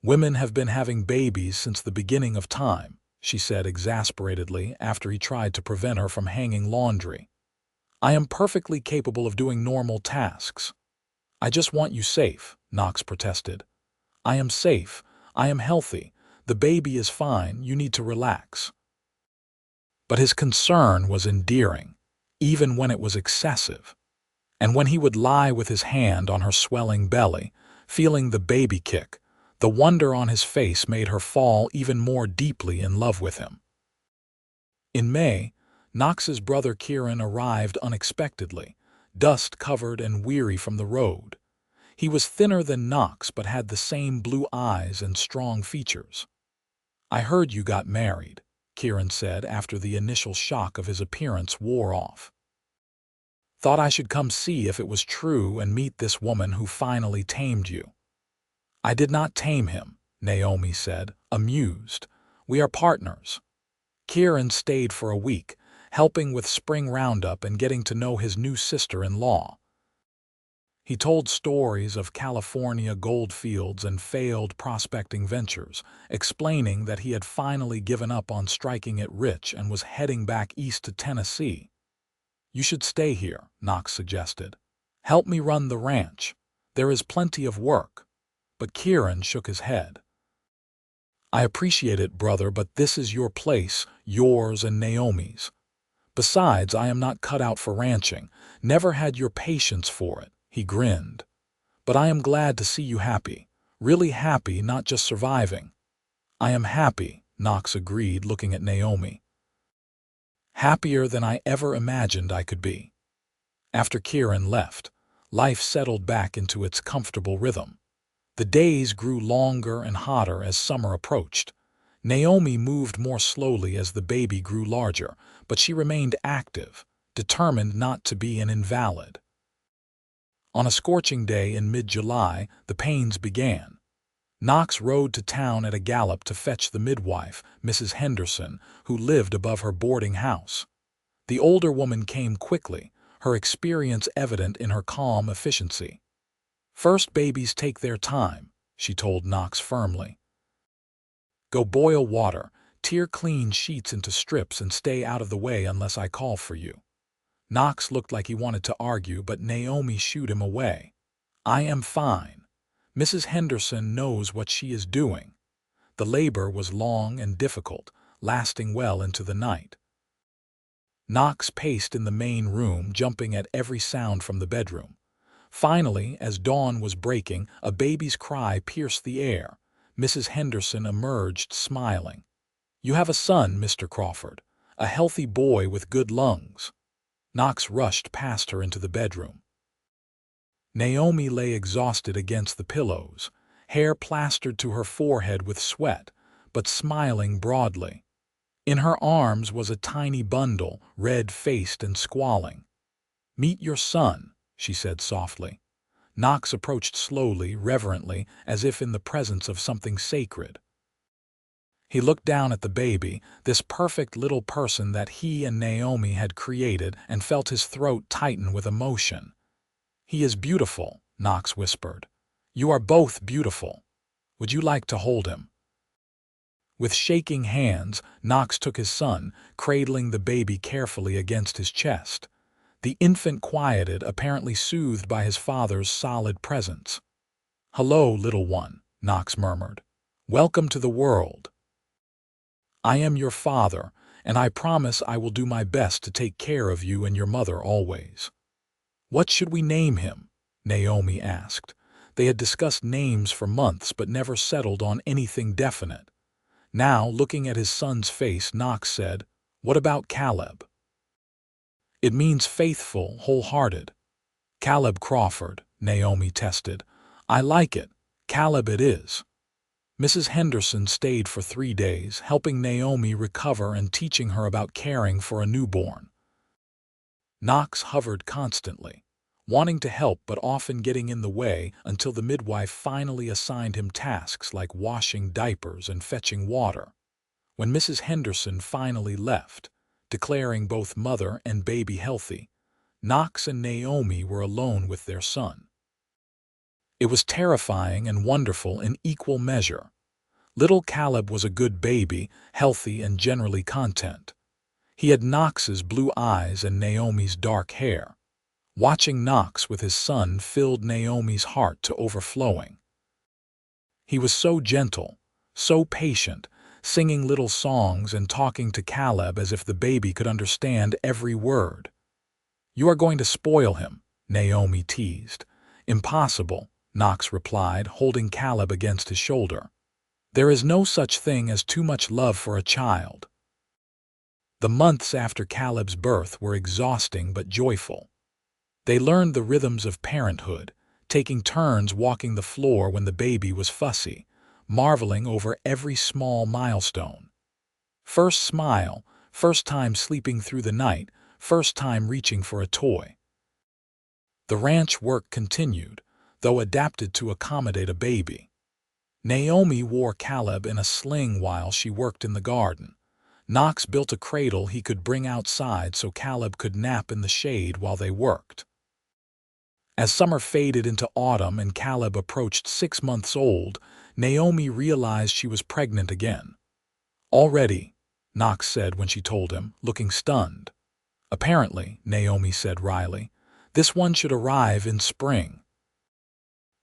"Women have been having babies since the beginning of time," she said exasperatedly after he tried to prevent her from hanging laundry. "I am perfectly capable of doing normal tasks." "I just want you safe," Knox protested. "I am safe. I am healthy. The baby is fine. You need to relax." But his concern was endearing, even when it was excessive. And when he would lie with his hand on her swelling belly, feeling the baby kick, the wonder on his face made her fall even more deeply in love with him. In May, Knox's brother Kieran arrived unexpectedly, dust-covered and weary from the road. He was thinner than Knox but had the same blue eyes and strong features. "I heard you got married," Kieran said after the initial shock of his appearance wore off. "Thought I should come see if it was true and meet this woman who finally tamed you." "I did not tame him," Naomi said, amused. "We are partners." Kieran stayed for a week, helping with spring roundup and getting to know his new sister-in-law. He told stories of California gold fields and failed prospecting ventures, explaining that he had finally given up on striking it rich and was heading back east to Tennessee. "You should stay here," Knox suggested. "Help me run the ranch. There is plenty of work." But Kieran shook his head. "I appreciate it, brother, but this is your place, yours and Naomi's. Besides, I am not cut out for ranching, never had your patience for it." He grinned. "But I am glad to see you happy. Really happy, not just surviving." "I am happy," Knox agreed, looking at Naomi. "Happier than I ever imagined I could be." After Kieran left, life settled back into its comfortable rhythm. The days grew longer and hotter as summer approached. Naomi moved more slowly as the baby grew larger, but she remained active, determined not to be an invalid. On a scorching day in mid-July, the pains began. Knox rode to town at a gallop to fetch the midwife, Mrs. Henderson, who lived above her boarding house. The older woman came quickly, her experience evident in her calm efficiency. "First babies take their time," she told Knox firmly. "Go boil water, tear clean sheets into strips and stay out of the way unless I call for you." Knox looked like he wanted to argue, but Naomi shooed him away. "I am fine. Mrs. Henderson knows what she is doing." The labor was long and difficult, lasting well into the night. Knox paced in the main room, jumping at every sound from the bedroom. Finally, as dawn was breaking, a baby's cry pierced the air. Mrs. Henderson emerged, smiling. "You have a son, Mr. Crawford, a healthy boy with good lungs." Knox rushed past her into the bedroom. Naomi lay exhausted against the pillows, hair plastered to her forehead with sweat, but smiling broadly. In her arms was a tiny bundle, red-faced and squalling. "Meet your son," she said softly. Knox approached slowly, reverently, as if in the presence of something sacred. He looked down at the baby, this perfect little person that he and Naomi had created, and felt his throat tighten with emotion. "He is beautiful," Knox whispered. "You are both beautiful. Would you like to hold him?" With shaking hands, Knox took his son, cradling the baby carefully against his chest. The infant quieted, apparently soothed by his father's solid presence. "Hello, little one," Knox murmured. "Welcome to the world. I am your father, and I promise I will do my best to take care of you and your mother always." "What should we name him?" Naomi asked. They had discussed names for months but never settled on anything definite. Now, looking at his son's face, Knox said, "What about Caleb?" "It means faithful, wholehearted." "Caleb Crawford," Naomi tested. "I like it. Caleb it is." Mrs. Henderson stayed for 3 days, helping Naomi recover and teaching her about caring for a newborn. Knox hovered constantly, wanting to help but often getting in the way, until the midwife finally assigned him tasks like washing diapers and fetching water. When Mrs. Henderson finally left, declaring both mother and baby healthy, Knox and Naomi were alone with their son. It was terrifying and wonderful in equal measure. Little Caleb was a good baby, healthy and generally content. He had Knox's blue eyes and Naomi's dark hair. Watching Knox with his son filled Naomi's heart to overflowing. He was so gentle, so patient, singing little songs and talking to Caleb as if the baby could understand every word. "You are going to spoil him," Naomi teased. "Impossible," Knox replied, holding Caleb against his shoulder. "There is no such thing as too much love for a child." The months after Caleb's birth were exhausting but joyful. They learned the rhythms of parenthood, taking turns walking the floor when the baby was fussy, marveling over every small milestone. First smile, first time sleeping through the night, first time reaching for a toy. The ranch work continued, though adapted to accommodate a baby. Naomi wore Caleb in a sling while she worked in the garden. Knox built a cradle he could bring outside so Caleb could nap in the shade while they worked. As summer faded into autumn and Caleb approached 6 months old, Naomi realized she was pregnant again. "Already," Knox said when she told him, looking stunned. "Apparently," Naomi said wryly, "this one should arrive in spring."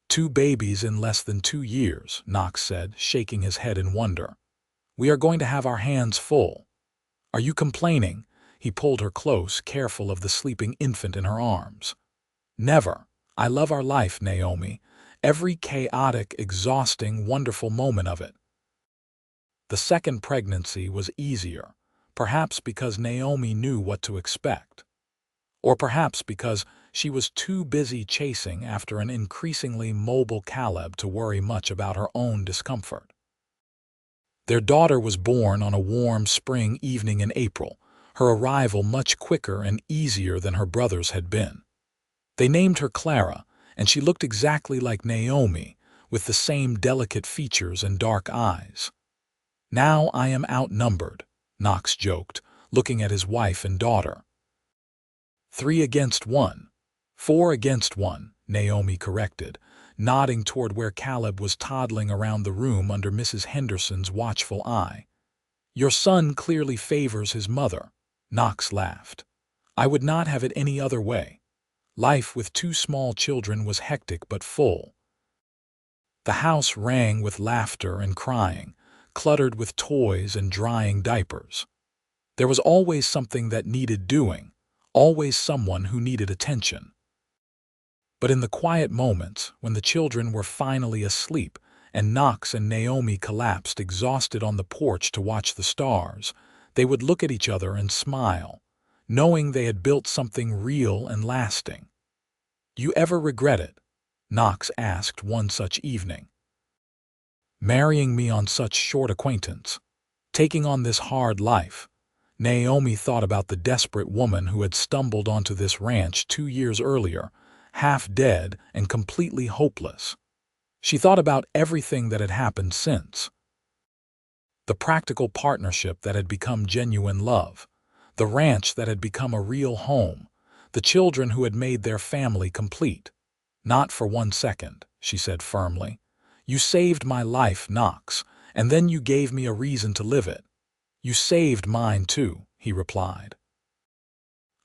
"2 babies in less than 2 years, Knox said, shaking his head in wonder. "We are going to have our hands full." "Are you complaining?" He pulled her close, careful of the sleeping infant in her arms. "Never. I love our life, Naomi. Every chaotic, exhausting, wonderful moment of it." The second pregnancy was easier, perhaps because Naomi knew what to expect. Or perhaps because she was too busy chasing after an increasingly mobile Caleb to worry much about her own discomfort. Their daughter was born on a warm spring evening in April, her arrival much quicker and easier than her brother's had been. They named her Clara, and she looked exactly like Naomi, with the same delicate features and dark eyes. "Now I am outnumbered," Knox joked, looking at his wife and daughter. 3 against 1. 4 against 1, Naomi corrected, nodding toward where Caleb was toddling around the room under Mrs. Henderson's watchful eye. "Your son clearly favors his mother," Knox laughed. "I would not have it any other way." Life with 2 small children was hectic but full. The house rang with laughter and crying, cluttered with toys and drying diapers. There was always something that needed doing, always someone who needed attention. But in the quiet moments, when the children were finally asleep and Knox and Naomi collapsed exhausted on the porch to watch the stars, they would look at each other and smile, knowing they had built something real and lasting. "You ever regret it?" Knox asked one such evening. "Marrying me on such short acquaintance, taking on this hard life." Naomi thought about the desperate woman who had stumbled onto this ranch 2 years earlier, half dead and completely hopeless. She thought about everything that had happened since. The practical partnership that had become genuine love, the ranch that had become a real home, the children who had made their family complete. "Not for 1 second," she said firmly. "You saved my life, Knox, and then you gave me a reason to live it." "You saved mine too," he replied.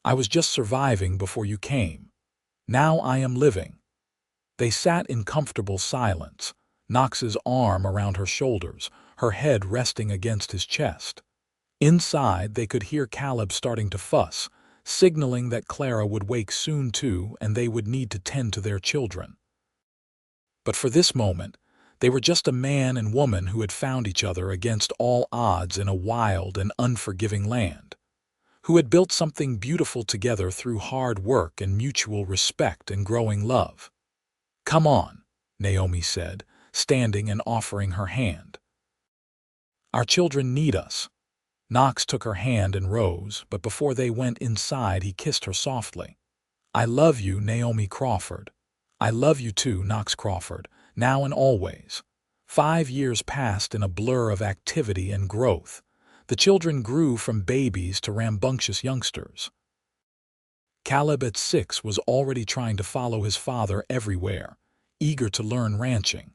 "I was just surviving before you came. Now I am living." They sat in comfortable silence, Knox's arm around her shoulders, her head resting against his chest. Inside, they could hear Caleb starting to fuss, signaling that Clara would wake soon too and they would need to tend to their children. But for this moment, they were just a man and woman who had found each other against all odds in a wild and unforgiving land, who had built something beautiful together through hard work and mutual respect and growing love. "Come on," Naomi said, standing and offering her hand. "Our children need us." Knox took her hand and rose, but before they went inside he kissed her softly. "I love you, Naomi Crawford. I love you too, Knox Crawford, now and always." 5 years passed in a blur of activity and growth. The children grew from babies to rambunctious youngsters. Caleb at 6 was already trying to follow his father everywhere, eager to learn ranching.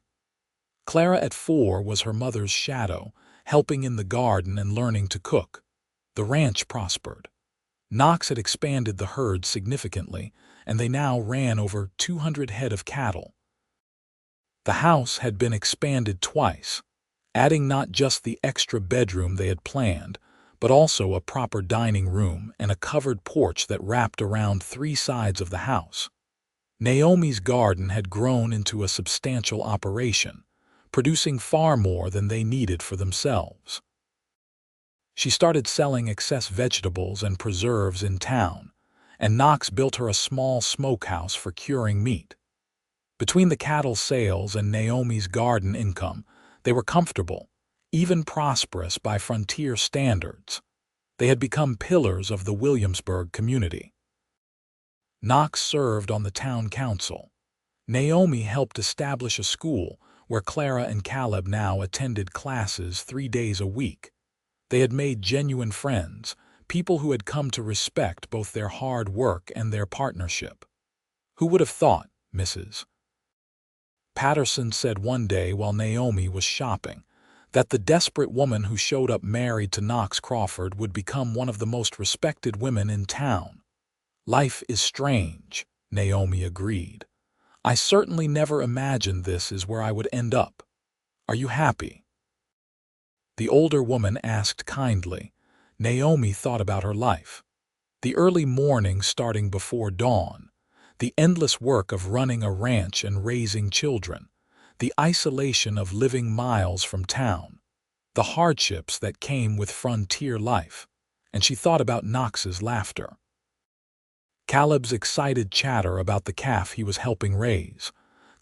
Clara at 4 was her mother's shadow, helping in the garden and learning to cook. The ranch prospered. Knox had expanded the herd significantly, and they now ran over 200 head of cattle. The house had been expanded twice, adding not just the extra bedroom they had planned, but also a proper dining room and a covered porch that wrapped around 3 sides of the house. Naomi's garden had grown into a substantial operation, producing far more than they needed for themselves. She started selling excess vegetables and preserves in town, and Knox built her a small smokehouse for curing meat. Between the cattle sales and Naomi's garden income, they were comfortable, even prosperous by frontier standards. They had become pillars of the Williamsburg community. Knox served on the town council. Naomi helped establish a school where Clara and Caleb now attended classes 3 days a week. They had made genuine friends, people who had come to respect both their hard work and their partnership. "Who would have thought, Mrs. Patterson said one day while Naomi was shopping, that the desperate woman who showed up married to Knox Crawford would become one of the most respected women in town." "Life is strange," Naomi agreed. "I certainly never imagined this is where I would end up. Are you happy?" The older woman asked kindly. Naomi thought about her life. The early morning starting before dawn, the endless work of running a ranch and raising children, the isolation of living miles from town, the hardships that came with frontier life, and she thought about Knox's laughter, Caleb's excited chatter about the calf he was helping raise,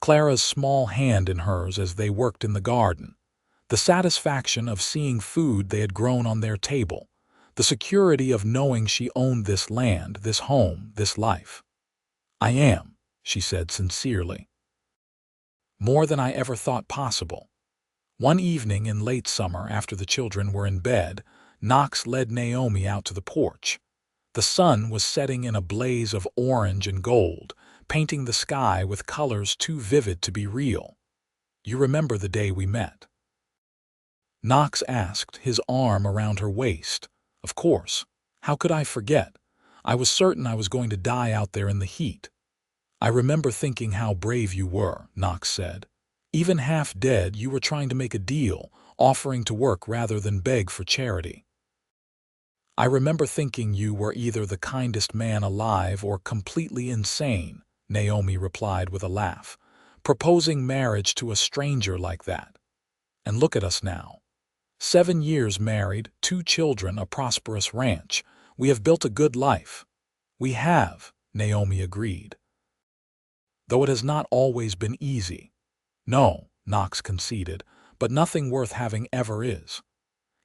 Clara's small hand in hers as they worked in the garden, the satisfaction of seeing food they had grown on their table, the security of knowing she owned this land, this home, this life. "I am," she said sincerely. "More than I ever thought possible." One evening in late summer, after the children were in bed, Knox led Naomi out to the porch. The sun was setting in a blaze of orange and gold, painting the sky with colors too vivid to be real. "You remember the day we met?" Knox asked, his arm around her waist. "Of course. How could I forget? I was certain I was going to die out there in the heat." "I remember thinking how brave you were," Knox said. "Even half dead, you were trying to make a deal, offering to work rather than beg for charity." "I remember thinking you were either the kindest man alive or completely insane," Naomi replied with a laugh. "Proposing marriage to a stranger like that. And look at us now. 7 years married, 2 children, a prosperous ranch. We have built a good life." "We have," Naomi agreed. "Though it has not always been easy." "No," Knox conceded, "but nothing worth having ever is."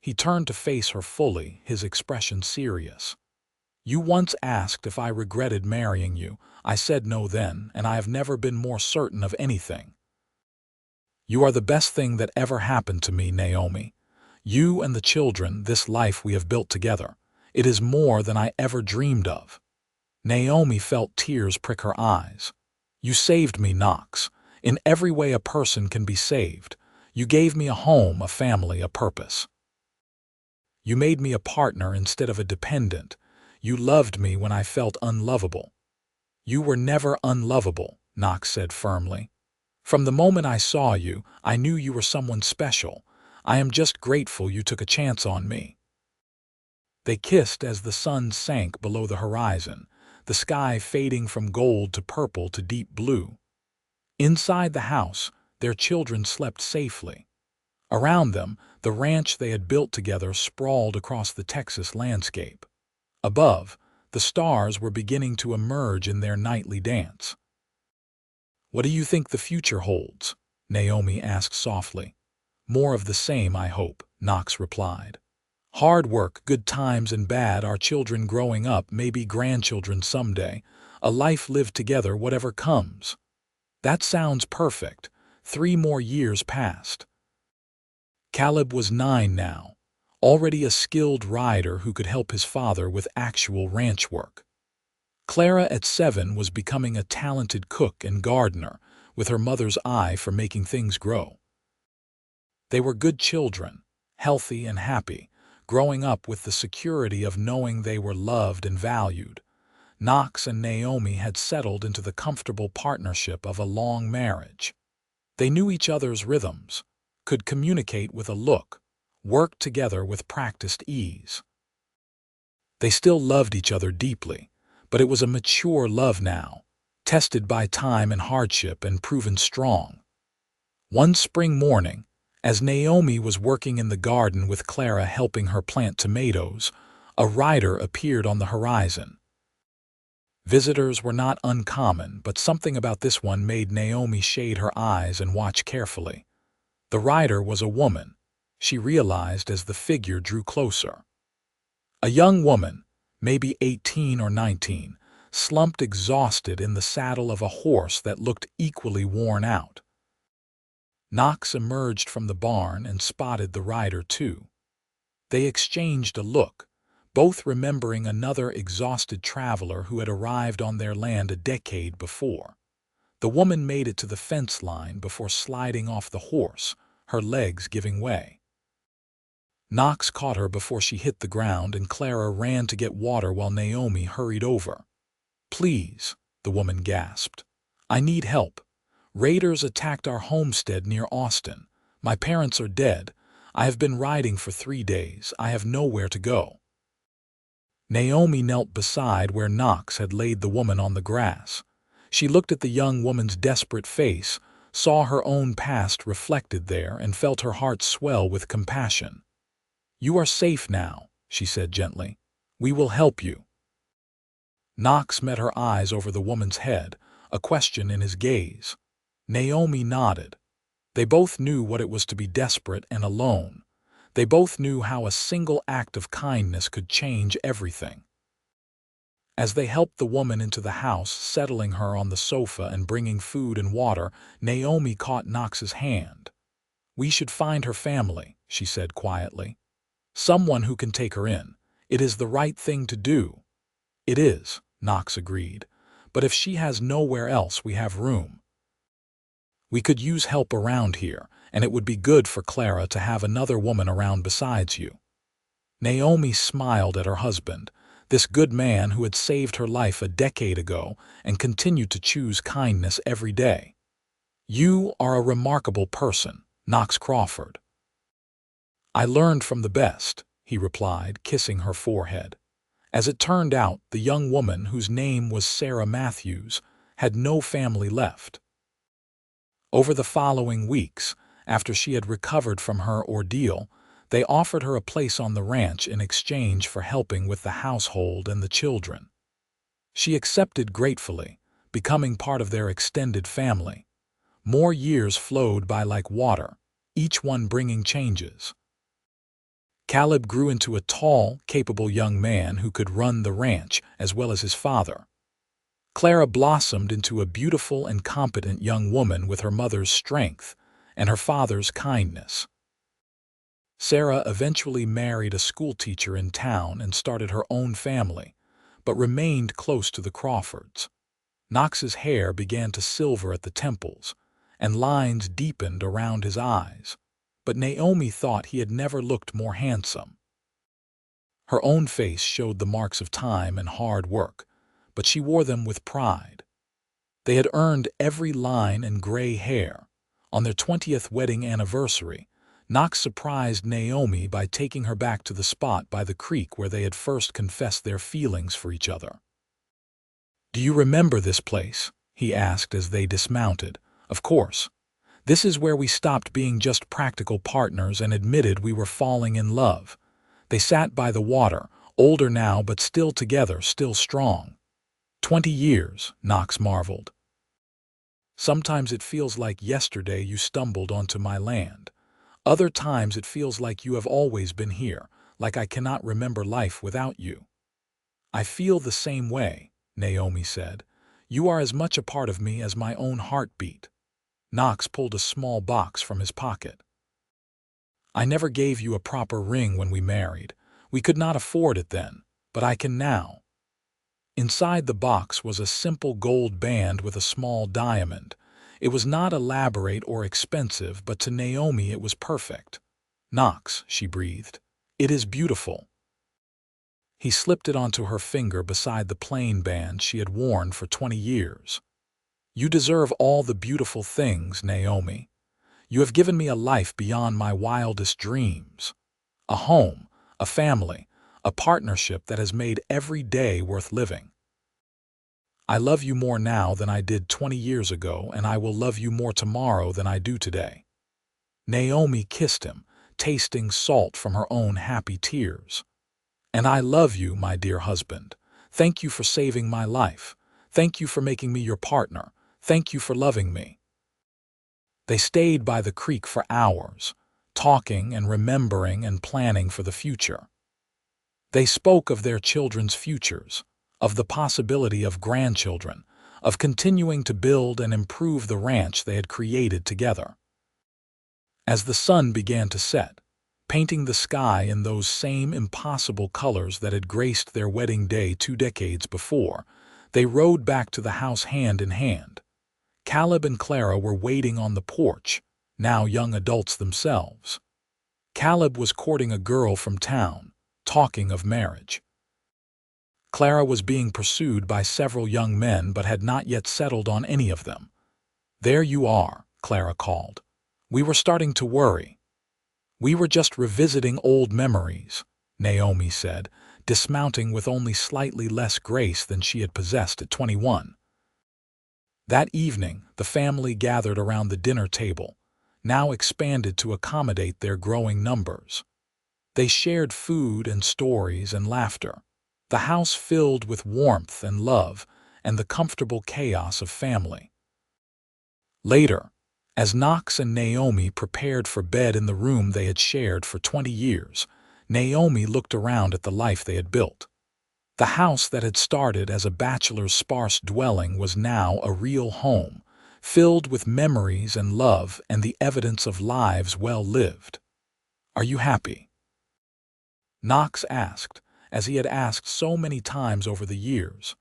He turned to face her fully, his expression serious. "You once asked if I regretted marrying you. I said no then, and I have never been more certain of anything. You are the best thing that ever happened to me, Naomi. You and the children, this life we have built together. It is more than I ever dreamed of." Naomi felt tears prick her eyes. "You saved me, Knox. In every way a person can be saved. You gave me a home, a family, a purpose. You made me a partner instead of a dependent. You loved me when I felt unlovable." "You were never unlovable," Knox said firmly. "From the moment I saw you, I knew you were someone special. I am just grateful you took a chance on me." They kissed as the sun sank below the horizon, the sky fading from gold to purple to deep blue. Inside the house, their children slept safely. Around them, the ranch they had built together sprawled across the Texas landscape. Above, the stars were beginning to emerge in their nightly dance. "What do you think the future holds?" Naomi asked softly. "More of the same, I hope," Knox replied. "Hard work, good times and bad, our children growing up, maybe grandchildren someday, a life lived together whatever comes." "That sounds perfect." 3 more years passed. Caleb was 9 now, already a skilled rider who could help his father with actual ranch work. Clara at 7 was becoming a talented cook and gardener, with her mother's eye for making things grow. They were good children, healthy and happy, growing up with the security of knowing they were loved and valued. Knox and Naomi had settled into the comfortable partnership of a long marriage. They knew each other's rhythms, could communicate with a look, worked together with practiced ease. They still loved each other deeply, but it was a mature love now, tested by time and hardship and proven strong. One spring morning, as Naomi was working in the garden with Clara helping her plant tomatoes, a rider appeared on the horizon. Visitors were not uncommon, but something about this one made Naomi shade her eyes and watch carefully. The rider was a woman, she realized as the figure drew closer. A young woman, maybe 18 or 19, slumped exhausted in the saddle of a horse that looked equally worn out. Knox emerged from the barn and spotted the rider too. They exchanged a look, both remembering another exhausted traveler who had arrived on their land a decade before. The woman made it to the fence line before sliding off the horse, her legs giving way. Knox caught her before she hit the ground, and Clara ran to get water while Naomi hurried over. "Please," the woman gasped. "I need help. Raiders attacked our homestead near Austin. My parents are dead. I have been riding for 3 days. I have nowhere to go." Naomi knelt beside where Knox had laid the woman on the grass. She looked at the young woman's desperate face, saw her own past reflected there, and felt her heart swell with compassion. "You are safe now," she said gently. "We will help you." Knox met her eyes over the woman's head, a question in his gaze. Naomi nodded. They both knew what it was to be desperate and alone. They both knew how a single act of kindness could change everything. As they helped the woman into the house, settling her on the sofa and bringing food and water, Naomi caught Knox's hand. "We should find her family," she said quietly. "Someone who can take her in. It is the right thing to do." "It is," Knox agreed. "But if she has nowhere else, we have room. We could use help around here, and it would be good for Clara to have another woman around besides you." Naomi smiled at her husband, this good man who had saved her life a decade ago and continued to choose kindness every day. "You are a remarkable person, Knox Crawford." "I learned from the best," he replied, kissing her forehead. As it turned out, the young woman, whose name was Sarah Matthews, had no family left. Over the following weeks, after she had recovered from her ordeal, they offered her a place on the ranch in exchange for helping with the household and the children. She accepted gratefully, becoming part of their extended family. More years flowed by like water, each one bringing changes. Caleb grew into a tall, capable young man who could run the ranch as well as his father. Clara blossomed into a beautiful and competent young woman with her mother's strength and her father's kindness. Sarah eventually married a schoolteacher in town and started her own family, but remained close to the Crawfords. Knox's hair began to silver at the temples, and lines deepened around his eyes, but Naomi thought he had never looked more handsome. Her own face showed the marks of time and hard work, but she wore them with pride. They had earned every line and gray hair. On their 20th wedding anniversary, Knox surprised Naomi by taking her back to the spot by the creek where they had first confessed their feelings for each other. "Do you remember this place?" he asked as they dismounted. "Of course. This is where we stopped being just practical partners and admitted we were falling in love." They sat by the water, older now but still together, still strong. 20 years, Knox marveled. "Sometimes it feels like yesterday you stumbled onto my land. Other times it feels like you have always been here, like I cannot remember life without you." "I feel the same way," Naomi said. "You are as much a part of me as my own heartbeat." Knox pulled a small box from his pocket. "I never gave you a proper ring when we married. We could not afford it then, but I can now." Inside the box was a simple gold band with a small diamond. It was not elaborate or expensive, but to Naomi it was perfect. "Knox," she breathed, "it is beautiful." He slipped it onto her finger beside the plain band she had worn for 20 years. "You deserve all the beautiful things, Naomi. You have given me a life beyond my wildest dreams. A home, a family, a partnership that has made every day worth living. I love you more now than I did 20 years ago, and I will love you more tomorrow than I do today." Naomi kissed him, tasting salt from her own happy tears. "And I love you, my dear husband. Thank you for saving my life. Thank you for making me your partner. Thank you for loving me." They stayed by the creek for hours, talking and remembering and planning for the future. They spoke of their children's futures, of the possibility of grandchildren, of continuing to build and improve the ranch they had created together. As the sun began to set, painting the sky in those same impossible colors that had graced their wedding day 2 decades before. They rode back to the house hand in hand. Caleb and Clara were waiting on the porch, now young adults themselves. Caleb was courting a girl from town, talking of marriage. Clara was being pursued by several young men but had not yet settled on any of them. "There you are," Clara called. "We were starting to worry." "We were just revisiting old memories," Naomi said, dismounting with only slightly less grace than she had possessed at 21. That evening, the family gathered around the dinner table, now expanded to accommodate their growing numbers. They shared food and stories and laughter, the house filled with warmth and love and the comfortable chaos of family. Later, as Knox and Naomi prepared for bed in the room they had shared for 20 years, Naomi looked around at the life they had built. The house that had started as a bachelor's sparse dwelling was now a real home, filled with memories and love and the evidence of lives well lived. "Are you happy?" Knox asked, as he had asked so many times over the years.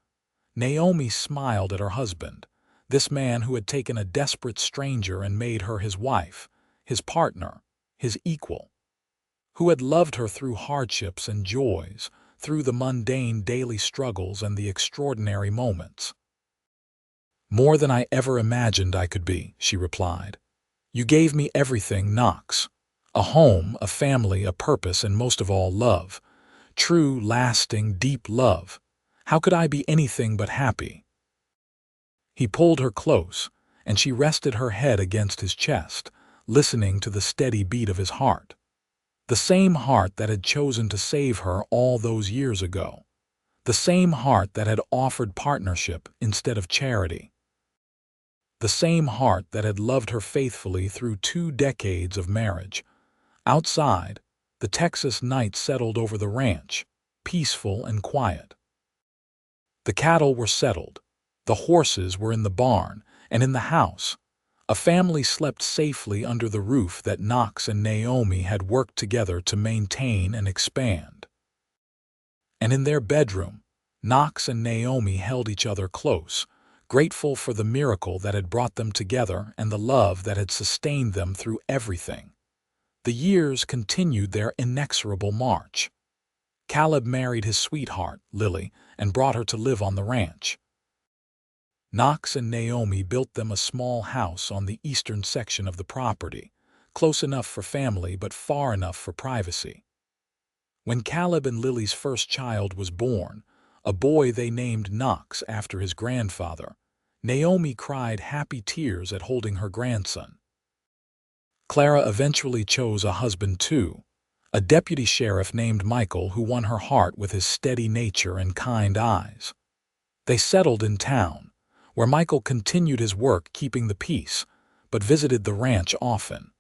Naomi smiled at her husband, this man who had taken a desperate stranger and made her his wife, his partner, his equal, who had loved her through hardships and joys, through the mundane daily struggles and the extraordinary moments. "More than I ever imagined I could be," she replied. "You gave me everything, Knox. A home, a family, a purpose, and most of all, love. True, lasting, deep love. How could I be anything but happy?" He pulled her close, and she rested her head against his chest, listening to the steady beat of his heart. The same heart that had chosen to save her all those years ago. The same heart that had offered partnership instead of charity. The same heart that had loved her faithfully through 2 decades of marriage. Outside, the Texas night settled over the ranch, peaceful and quiet. The cattle were settled, the horses were in the barn, and in the house, a family slept safely under the roof that Knox and Naomi had worked together to maintain and expand. And in their bedroom, Knox and Naomi held each other close, grateful for the miracle that had brought them together and the love that had sustained them through everything. The years continued their inexorable march. Caleb married his sweetheart, Lily, and brought her to live on the ranch. Knox and Naomi built them a small house on the eastern section of the property, close enough for family but far enough for privacy. When Caleb and Lily's first child was born, a boy they named Knox after his grandfather, Naomi cried happy tears at holding her grandson. Clara eventually chose a husband too, a deputy sheriff named Michael who won her heart with his steady nature and kind eyes. They settled in town, where Michael continued his work keeping the peace, but visited the ranch often.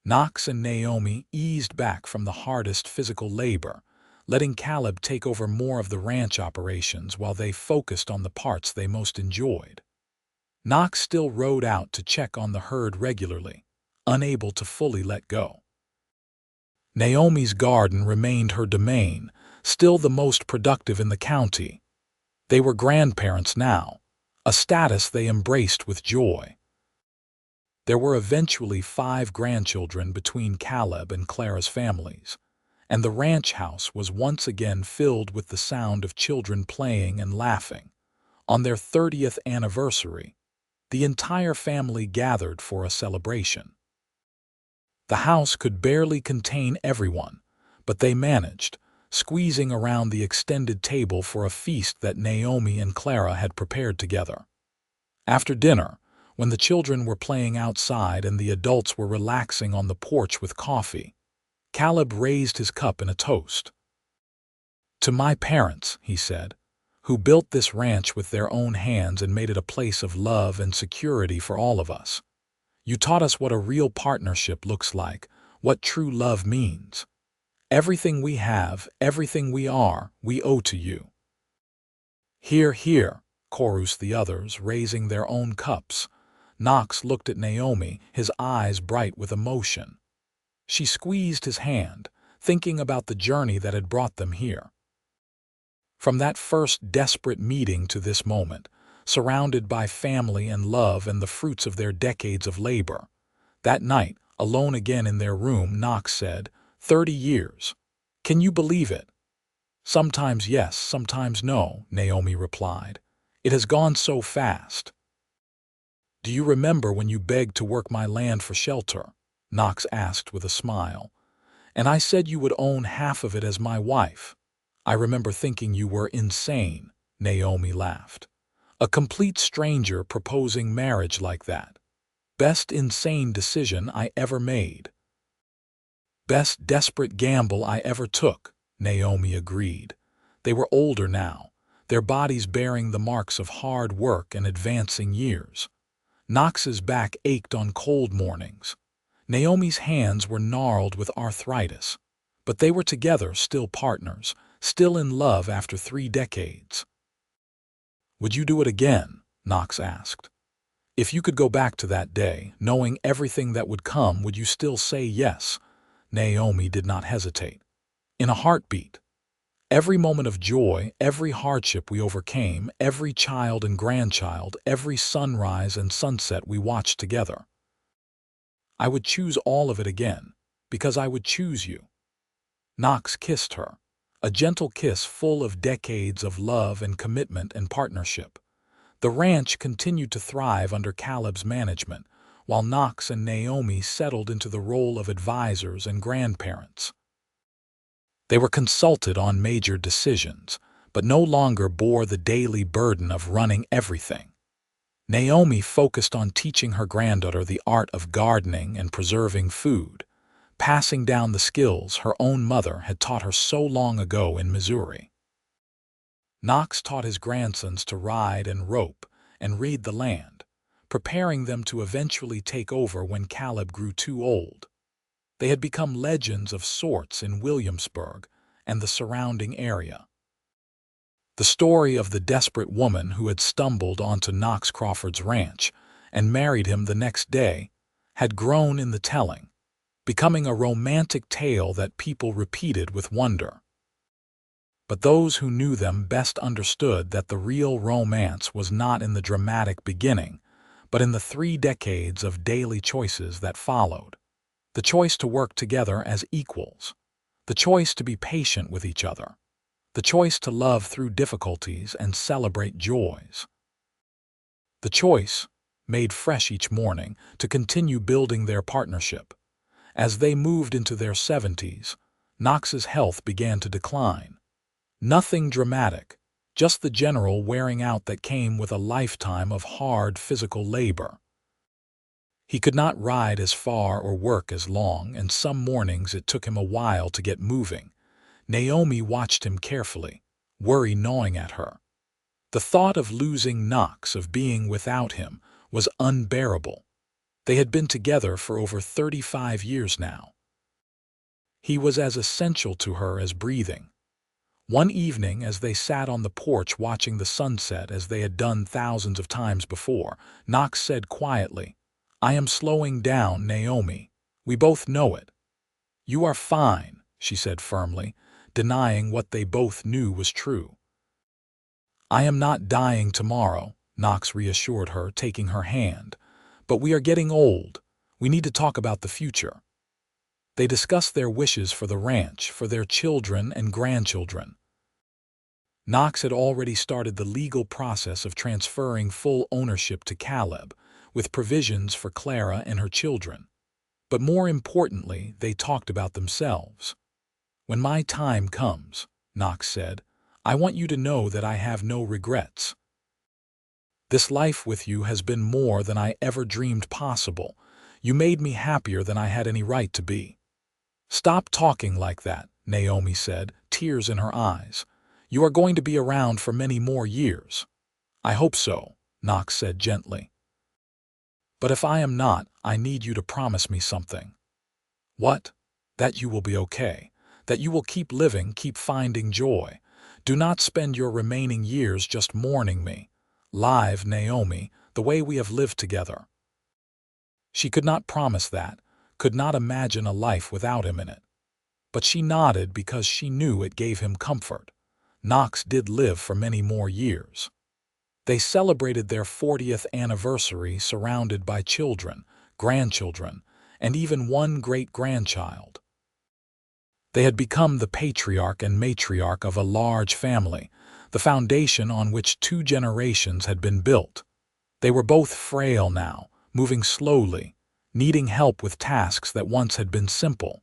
Knox and Naomi eased back from the hardest physical labor, letting Caleb take over more of the ranch operations while they focused on the parts they most enjoyed. Knox still rode out to check on the herd regularly, unable to fully let go. Naomi's garden remained her domain, still the most productive in the county. They were grandparents now, a status they embraced with joy. There were eventually 5 grandchildren between Caleb and Clara's families, and the ranch house was once again filled with the sound of children playing and laughing. On their 30th anniversary, the entire family gathered for a celebration. The house could barely contain everyone, but they managed, squeezing around the extended table for a feast that Naomi and Clara had prepared together. After dinner, when the children were playing outside and the adults were relaxing on the porch with coffee, Caleb raised his cup in a toast. "To my parents," he said, "who built this ranch with their own hands and made it a place of love and security for all of us. You taught us what a real partnership looks like, what true love means. Everything we have, everything we are, we owe to you." "Hear, hear," chorused the others, raising their own cups. Knox looked at Naomi, his eyes bright with emotion. She squeezed his hand, thinking about the journey that had brought them here. From that first desperate meeting to this moment, surrounded by family and love and the fruits of their decades of labor. That night, alone again in their room, Knox said, 30 years. Can you believe it? Sometimes yes, sometimes no, Naomi replied. It has gone so fast. Do you remember when you begged to work my land for shelter? Knox asked with a smile. And I said you would own half of it as my wife. I remember thinking you were insane, Naomi laughed. A complete stranger proposing marriage like that. Best insane decision I ever made. Best desperate gamble I ever took, Naomi agreed. They were older now, their bodies bearing the marks of hard work and advancing years. Knox's back ached on cold mornings. Naomi's hands were gnarled with arthritis. But they were together, still partners, still in love after 3 decades. Would you do it again? Knox asked. If you could go back to that day, knowing everything that would come, would you still say yes? Naomi did not hesitate. In a heartbeat. Every moment of joy, every hardship we overcame, every child and grandchild, every sunrise and sunset we watched together. I would choose all of it again, because I would choose you. Knox kissed her, a gentle kiss full of decades of love and commitment and partnership. The ranch continued to thrive under Caleb's management, while Knox and Naomi settled into the role of advisors and grandparents. They were consulted on major decisions, but no longer bore the daily burden of running everything. Naomi focused on teaching her granddaughter the art of gardening and preserving food, passing down the skills her own mother had taught her so long ago in Missouri. Knox taught his grandsons to ride and rope and read the land, preparing them to eventually take over when Caleb grew too old. They had become legends of sorts in Williamsburg and the surrounding area. The story of the desperate woman who had stumbled onto Knox Crawford's ranch and married him the next day had grown in the telling, becoming a romantic tale that people repeated with wonder. But those who knew them best understood that the real romance was not in the dramatic beginning, but in the 3 decades of daily choices that followed. The choice to work together as equals, the choice to be patient with each other, the choice to love through difficulties and celebrate joys. The choice, made fresh each morning, to continue building their partnership. As they moved into their 70s, Knox's health began to decline. Nothing dramatic, just the general wearing out that came with a lifetime of hard physical labor. He could not ride as far or work as long, and some mornings it took him a while to get moving. Naomi watched him carefully, worry gnawing at her. The thought of losing Knox, of being without him, was unbearable. They had been together for over 35 years now. He was as essential to her as breathing. One evening, as they sat on the porch watching the sunset as they had done thousands of times before, Knox said quietly, "I am slowing down, Naomi. We both know it." "You are fine," she said firmly, denying what they both knew was true. "I am not dying tomorrow," Knox reassured her, taking her hand. "But we are getting old. We need to talk about the future." They discussed their wishes for the ranch, for their children and grandchildren. Knox had already started the legal process of transferring full ownership to Caleb, with provisions for Clara and her children. But more importantly, they talked about themselves. "When my time comes," Knox said, "I want you to know that I have no regrets. This life with you has been more than I ever dreamed possible. You made me happier than I had any right to be." "Stop talking like that," Naomi said, tears in her eyes. "You are going to be around for many more years." "I hope so," Knox said gently. "But if I am not, I need you to promise me something." "What?" "That you will be okay. That you will keep living, keep finding joy. Do not spend your remaining years just mourning me. Live, Naomi, the way we have lived together." She could not promise that, could not imagine a life without him in it. But she nodded because she knew it gave him comfort. Knox did live for many more years. They celebrated their 40th anniversary surrounded by children, grandchildren, and even one great-grandchild. They had become the patriarch and matriarch of a large family, the foundation on which 2 generations had been built. They were both frail now, moving slowly, needing help with tasks that once had been simple.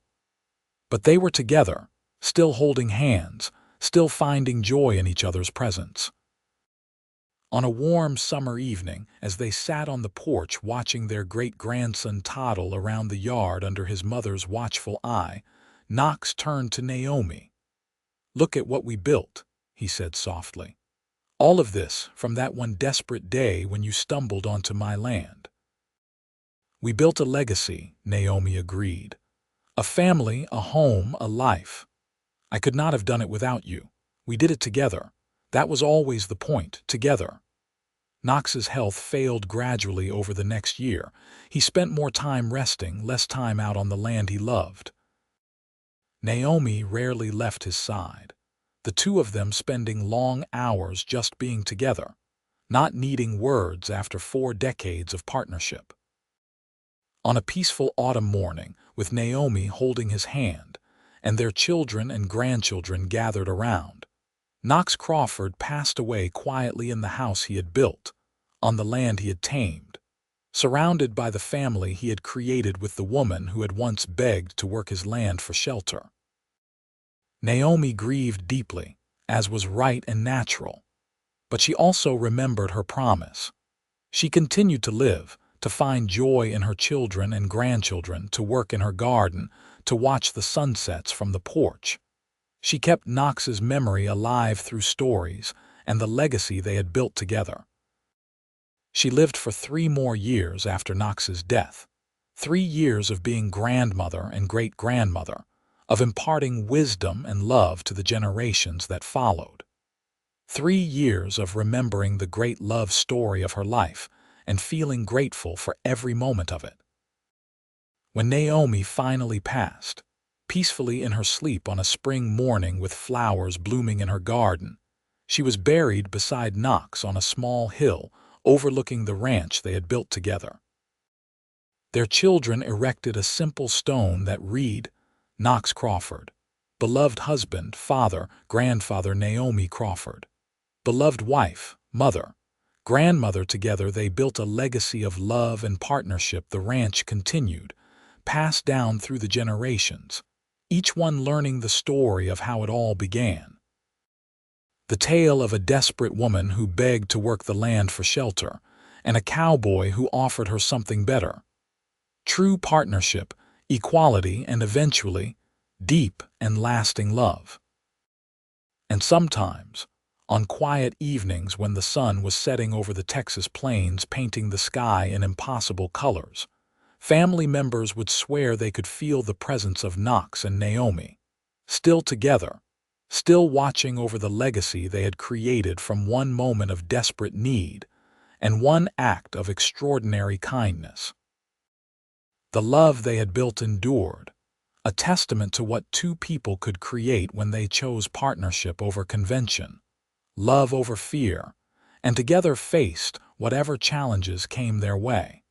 But they were together, still holding hands, still finding joy in each other's presence. On a warm summer evening, as they sat on the porch watching their great-grandson toddle around the yard under his mother's watchful eye, Knox turned to Naomi. "Look at what we built," he said softly. "All of this from that one desperate day when you stumbled onto my land." "We built a legacy," Naomi agreed. "A family, a home, a life. I could not have done it without you. We did it together. That was always the point, together." Knox's health failed gradually over the next year. He spent more time resting, less time out on the land he loved. Naomi rarely left his side, the 2 of them spending long hours just being together, not needing words after 4 decades of partnership. On a peaceful autumn morning, with Naomi holding his hand, and their children and grandchildren gathered around, Knox Crawford passed away quietly in the house he had built, on the land he had tamed, surrounded by the family he had created with the woman who had once begged to work his land for shelter. Naomi grieved deeply, as was right and natural, but she also remembered her promise. She continued to live, to find joy in her children and grandchildren, to work in her garden, to watch the sunsets from the porch. She kept Knox's memory alive through stories and the legacy they had built together. She lived for 3 more years after Knox's death, 3 years of being grandmother and great-grandmother, of imparting wisdom and love to the generations that followed. 3 years of remembering the great love story of her life and feeling grateful for every moment of it. When Naomi finally passed, peacefully in her sleep on a spring morning with flowers blooming in her garden, she was buried beside Knox on a small hill overlooking the ranch they had built together. Their children erected a simple stone that read, "Knox Crawford, beloved husband, father, grandfather Naomi Crawford, beloved wife, mother, grandmother." Together they built a legacy of love and partnership. The ranch continued, passed down through the generations, each one learning the story of how it all began. The tale of a desperate woman who begged to work the land for shelter, and a cowboy who offered her something better. True partnership, equality, and eventually, deep and lasting love. And sometimes, on quiet evenings when the sun was setting over the Texas plains painting the sky in impossible colors, family members would swear they could feel the presence of Knox and Naomi, still together, still watching over the legacy they had created from one moment of desperate need and one act of extraordinary kindness. The love they had built endured, a testament to what 2 people could create when they chose partnership over convention, love over fear, and together faced whatever challenges came their way.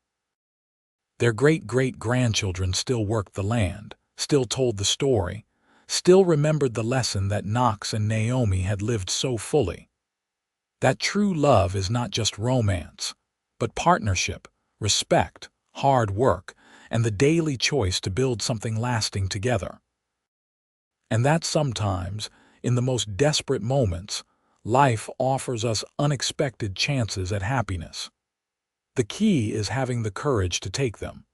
Their great-great-grandchildren still worked the land, still told the story, still remembered the lesson that Knox and Naomi had lived so fully. That true love is not just romance, but partnership, respect, hard work, and the daily choice to build something lasting together. And that sometimes, in the most desperate moments, life offers us unexpected chances at happiness. The key is having the courage to take them.